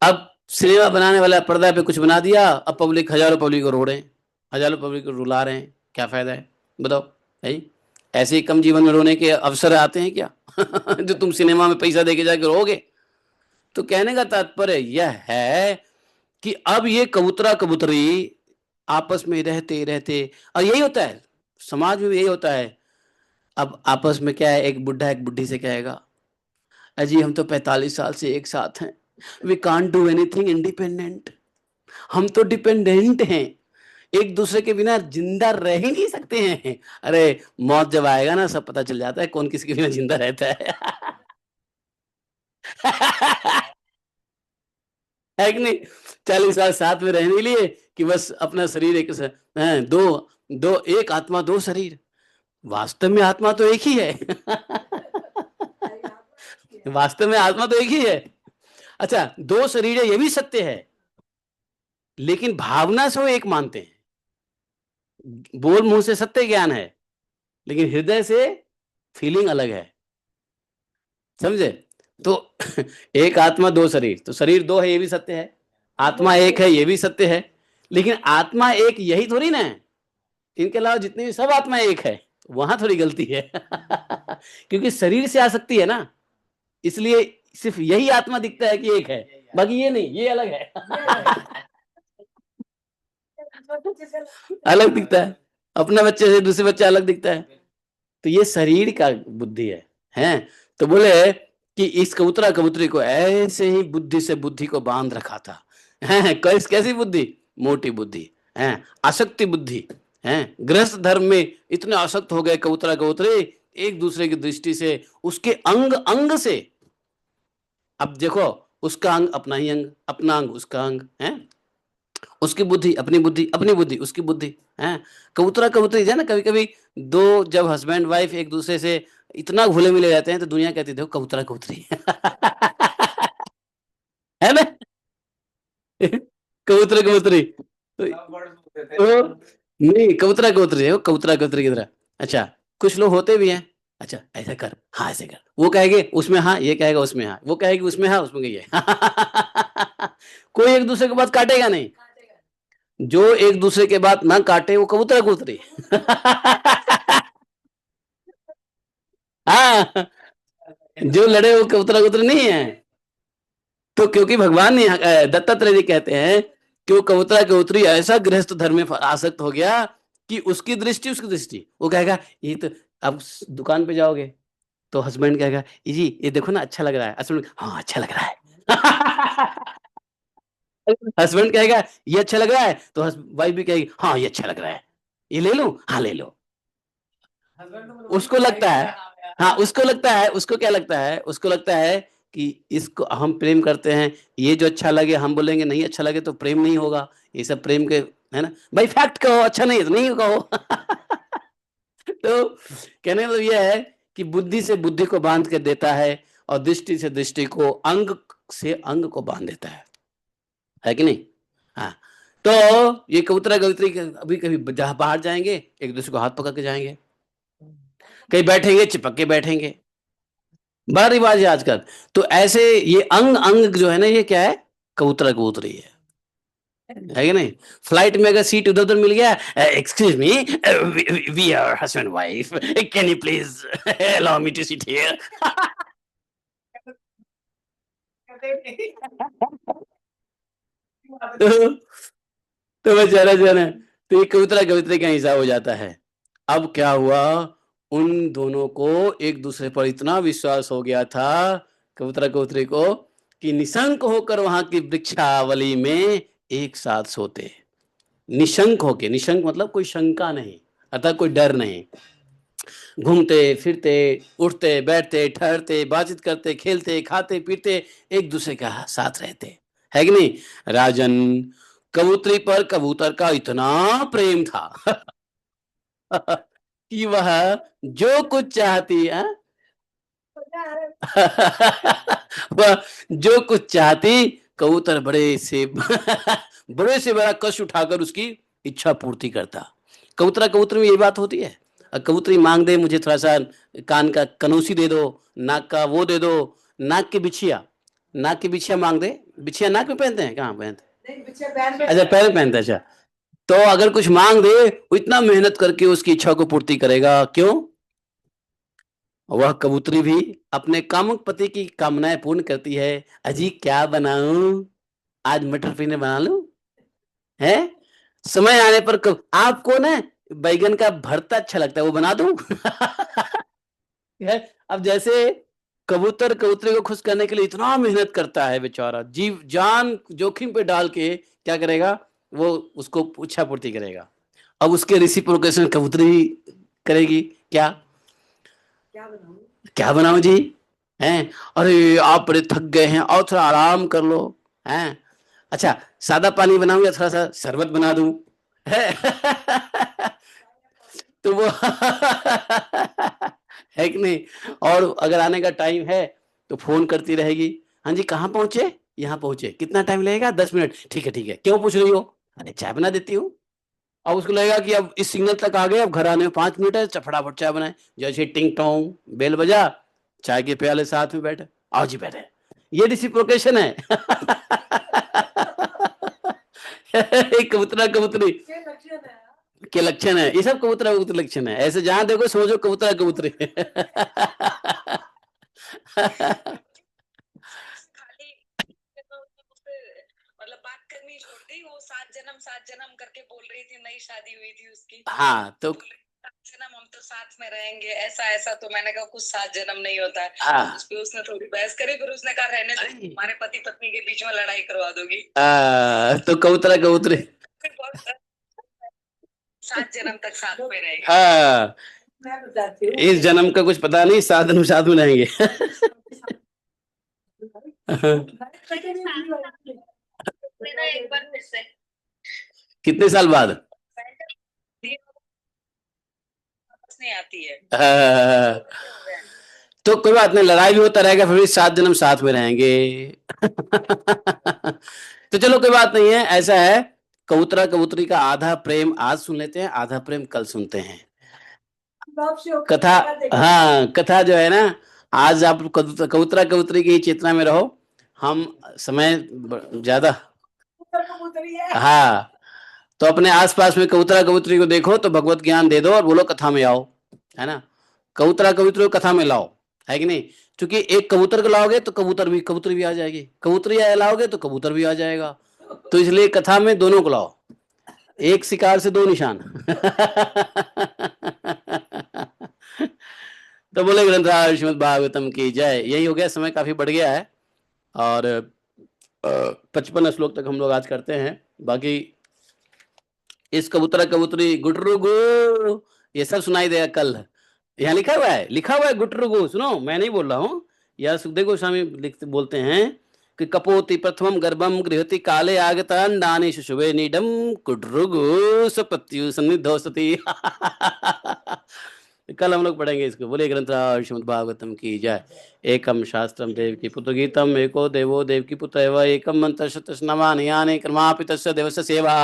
अब सिनेमा बनाने वाला पर्दा पे कुछ बना दिया, अब पब्लिक, हजारों पब्लिक को रो रहे हैं, हजारों पब्लिक को रुला रहे हैं, क्या फायदा है? बताओ, है? ऐसे ही कम जीवन में रोने के अवसर आते हैं क्या? जो तुम सिनेमा में पैसा देके जाके रोगे। तो कहने का तात्पर्य यह है कि अब ये कबूतरा कबूतरी आपस में रहते रहते, और यही होता है समाज में भी, यही होता है। अब आपस में क्या है, एक बुढ़ा एक बुढ़ी से कहेगा, अजी हम तो 45 साल से एक साथ हैं, we can't do anything independent, हम तो डिपेंडेंट हैं, एक दूसरे के बिना जिंदा रह ही नहीं सकते हैं। अरे मौत जब आएगा ना, सब पता चल जाता है कौन किसके बिना जिंदा रहता है। है कि नहीं? 40 साल साथ में रहने के लिए कि बस अपना शरीर एक दो दो, एक आत्मा दो शरीर, वास्तव में आत्मा तो एक ही है। वास्तव में आत्मा तो एक ही है। अच्छा, दो शरीर है, ये भी सत्य है, लेकिन भावना से वो एक मानते हैं। बोल मुंह से सत्य ज्ञान है, लेकिन हृदय से फीलिंग अलग है, समझे? तो एक आत्मा दो शरीर, तो शरीर दो है ये भी सत्य है, आत्मा एक है ये भी सत्य है, लेकिन आत्मा एक यही थोड़ी ना है, इनके अलावा जितने भी सब आत्मा एक है, वहां थोड़ी गलती है। क्योंकि शरीर से आसक्ति है ना, इसलिए सिर्फ यही आत्मा दिखता है कि एक है, बाकी ये नहीं, ये अलग है। अलग दिखता है, अपना बच्चे से दूसरे बच्चा अलग दिखता है। तो ये शरीर का बुद्धि है, हैं? तो बोले कि इस कबूतरा कबूतरी को ऐसे ही बुद्धि से बुद्धि को बांध रखा था, हैं? कैसी बुद्धि? मोटी बुद्धि, हैं? आसक्ति बुद्धि, हैं? गृहस्थ धर्म में इतने आसक्त हो गए कबूतरा कबूतरी, एक दूसरे की दृष्टि से, उसके अंग अंग से। अब देखो, उसका अंग अपना ही अंग, अपना अंग उसका अंग, है? उसकी बुद्धि अपनी बुद्धि, अपनी बुद्धि उसकी बुद्धि, है? कबूतरा कबूतरी है ना, कभी कभी दो जब हस्बैंड वाइफ एक दूसरे से इतना घुले मिले रहते हैं, तो दुनिया कहती है देखो कबूतरा कबूतरी। है ना? कबूतरा कबूतरी तो नहीं, कबूतरा कबूतरी है वो, कबूतरा कबूतरी की तरह। अच्छा, कुछ लोग होते भी हैं, अच्छा ऐसा कर, हाँ ऐसे कर, वो कहेंगे उसमें हाँ, ये कहेगा उसमें हाँ, वो कहेगी उसमें हाँ, उसमें ये। कोई एक दूसरे की बात काटेगा नहीं, जो एक दूसरे के बात ना काटे वो कबूतरा कबूतरी। हाँ, जो लड़े वो कबूतरा कबूतरी नहीं है। तो क्योंकि भगवान ने दत्तात्रेय जी कहते हैं कि वो कबूतरा कबूतरी ऐसा गृहस्थ धर्म में आसक्त हो गया कि उसकी दृष्टि वो कहेगा, ये तो, अब दुकान पे जाओगे तो हस्बैंड कहेगा, जी ये देखो ना अच्छा लग रहा है, हस्बैंड हाँ अच्छा लग रहा है। हस्बैंड कहेगा ये अच्छा लग रहा है, तो वाइफ भी कहेगी हाँ ये अच्छा लग रहा है, ये ले लो, हाँ ले लो। उसको लगता है, हाँ उसको लगता है, उसको क्या लगता है, उसको लगता है कि इसको हम प्रेम करते हैं, ये जो अच्छा लगे हम बोलेंगे नहीं अच्छा लगे तो प्रेम नहीं होगा, ये सब प्रेम के, है ना भाई, फैक्ट कहो, अच्छा नहीं है तो नहीं कहो। तो कहने का मतलब यह है कि बुद्धि से बुद्धि को बांध के देता है, और दृष्टि से दृष्टि को, अंग से अंग को बांध देता है कि नहीं? हाँ, तो ये कबूतरा कबूतरी अभी कभी जहां बाहर जाएंगे एक दूसरे को हाथ पकड़ के जाएंगे, कहीं बैठेंगे चिपक के बैठेंगे, बड़ा रिवाज है आजकल। तो ऐसे ये अंग अंग जो है ना, ये क्या है, कबूतरा कबूतरी है कि नहीं। फ्लाइट में अगर सीट उधर उधर मिल गया, excuse me, we are husband wife, can you please allow me to sit here. तो बेचारा जो है ना, तो ये कबूतरा कबूतरी का हिसाब हो जाता है। अब क्या हुआ, उन दोनों को एक दूसरे पर इतना विश्वास हो गया था, कबूतरा कबूतरी को, कि निशंक होकर वहां की वृक्षावली में एक साथ सोते। निशंक होके, निशंक मतलब कोई शंका नहीं, अर्थात कोई डर नहीं, घूमते फिरते, उठते बैठते, ठहरते, बातचीत करते, खेलते, खाते पीते, एक दूसरे का साथ रहते, है कि नहीं। राजन, कबूतरी पर कबूतर का इतना प्रेम था कि वह जो कुछ चाहती है वह जो कुछ चाहती, कबूतर बड़े से बड़ा कष्ट उठाकर उसकी इच्छा पूर्ति करता। कबूतरा कबूतर में यही बात होती है। कबूतरी मांग दे, मुझे थोड़ा सा कान का कनौसी दे दो, नाक का वो दे दो, नाक की बिछिया, नाक की बिछिया मांग दे। बिछिया नाक में पहनते हैं, कहाँ पहनते हैं? अच्छा, पैर में पहनते हैं। अच्छा, तो अगर कुछ मांग दे, वो इतना मेहनत करके उसकी इच्छा को पूर्ति करेगा। क्यों? वह कबूतरी भी अपने कामुक पति की कामनाएं पूर्ण करती है। अजी क्या बनाऊं, आज मटर पनीर बना लूं, है। समय आने पर आपको ना बैगन का भरता अच्छा लगता है, वो बना दूं है। अब जैसे कबूतर कबूतरी को खुश करने के लिए इतना मेहनत करता है बेचारा, जीव जान जोखिम पे डाल के क्या करेगा, वो उसको इच्छा पूर्ति करेगा। अब उसके रिसिप्रोकेशन कबूतरी भी करेगी। क्या क्या बनाऊं जी, हैं, अरे आप बड़े थक गए हैं और थोड़ा आराम कर लो, हैं। अच्छा, सादा पानी बनाऊं या थोड़ा सा शरबत बना दूं, है तो वो है कि नहीं। और अगर आने का टाइम है तो फोन करती रहेगी, हाँ जी कहाँ पहुंचे, यहाँ पहुंचे, कितना टाइम लगेगा, 10 मिनट, ठीक है ठीक है, क्यों पूछ रही हो, अरे चाय बना देती हूँ। अब उसको लगेगा कि अब इस सिग्नल तक आ गए, अब घर आने में 5 मिनट है, फटाफट चाय बनाए। जैसे टिंग टोंग बेल बजा, चाय के प्याले साथ में बैठे, आओ जी बैठे। ये रिसिप्रोकेशन है कबूतरा कबूतरी के लक्षण है, ये सब कबूतरा कबूतरी लक्षण है। ऐसे जहां देखो समझो कबूतरा कबूतरी खाली मतलब बात करनी छोड़ दी, वो 7 जन्म करके बोल रही थी, नई शादी हुई थी उसकी। हाँ तो 7 जन्म हम तो साथ में रहेंगे, ऐसा ऐसा। तो मैंने कहा कुछ 7 जन्म नहीं होता है। हाँ, उस पे उसने थोड़ी बहस करी, फिर उसने कहा रहने दो, हमारे पति पत्नी के बीच में लड़ाई करवा दोगी। तो कबूतरा कबूतरी 7 जन्म तक साथ में रहेंगे। हाँ, मैं बताती हूँ इस जन्म का कुछ पता नहीं, 7 जन्म साथ में रहेंगे एक बार फिर से कितने साल बाद नहीं आती है। तो कोई बात नहीं, लड़ाई भी होता रहेगा, फिर भी 7 जन्म साथ में रहेंगे तो चलो कोई बात नहीं है, ऐसा है। कबूतरा कबूतरी का आधा प्रेम आज सुन लेते हैं, आधा प्रेम कल सुनते हैं। कथा, हाँ कथा जो है ना, आज आप कबूतरा कबूतरी की चेतना में रहो। हम समय ज्यादा, हाँ, तो अपने आसपास में कबूतरा कबूतरी को देखो तो भगवत ज्ञान दे दो और बोलो कथा में आओ, है ना। कबूतरा कबूतरी को कथा में लाओ, है कि नहीं। क्योंकि एक कबूतर को लाओगे तो कबूतरी भी आ जाएगी, कबूतरी लाओगे तो कबूतर भी आ जाएगा। तो इसलिए कथा में दोनों को लाओ, एक शिकार से 2 निशान तो बोले ग्रंथराज श्रीमद् भागवतम की जय। यही हो गया, समय काफी बढ़ गया है और 55 श्लोक तक हम लोग आज करते हैं। बाकी इस कबूतरा कबूतरी गुटरू गु, ये सब सुनाई देगा कल। यहाँ लिखा हुआ है, गुटरू गु, सुनो मैं नहीं बोल रहा हूँ। यह सुखदेव गोस्वामी लिखते बोलते हैं कि कपोति प्रथमम गर्भम गृहति काले आगतान दाने शुशुभे नीडम गुटरुगु सपत्यु सन्निधौ सती कल हम लोग पढ़ेंगे इसको। बोले ग्रंथराज श्रीमद् भागवतम की जय। एकम शास्त्रम देव की पुत्र गीतम, एको देवो देव की पुत्र एवं एकम मंत्र शतस्नवानि यानि क्रमापि तस्य देवस्य सेवा।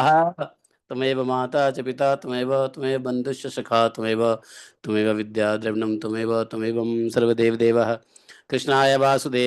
त्वमेव माता च पिता त्वमेव बन्धुश्च सखा त्वमेव विद्या द्रविणं त्वमेव सर्वदेव देवः कृष्णाय वासुदेव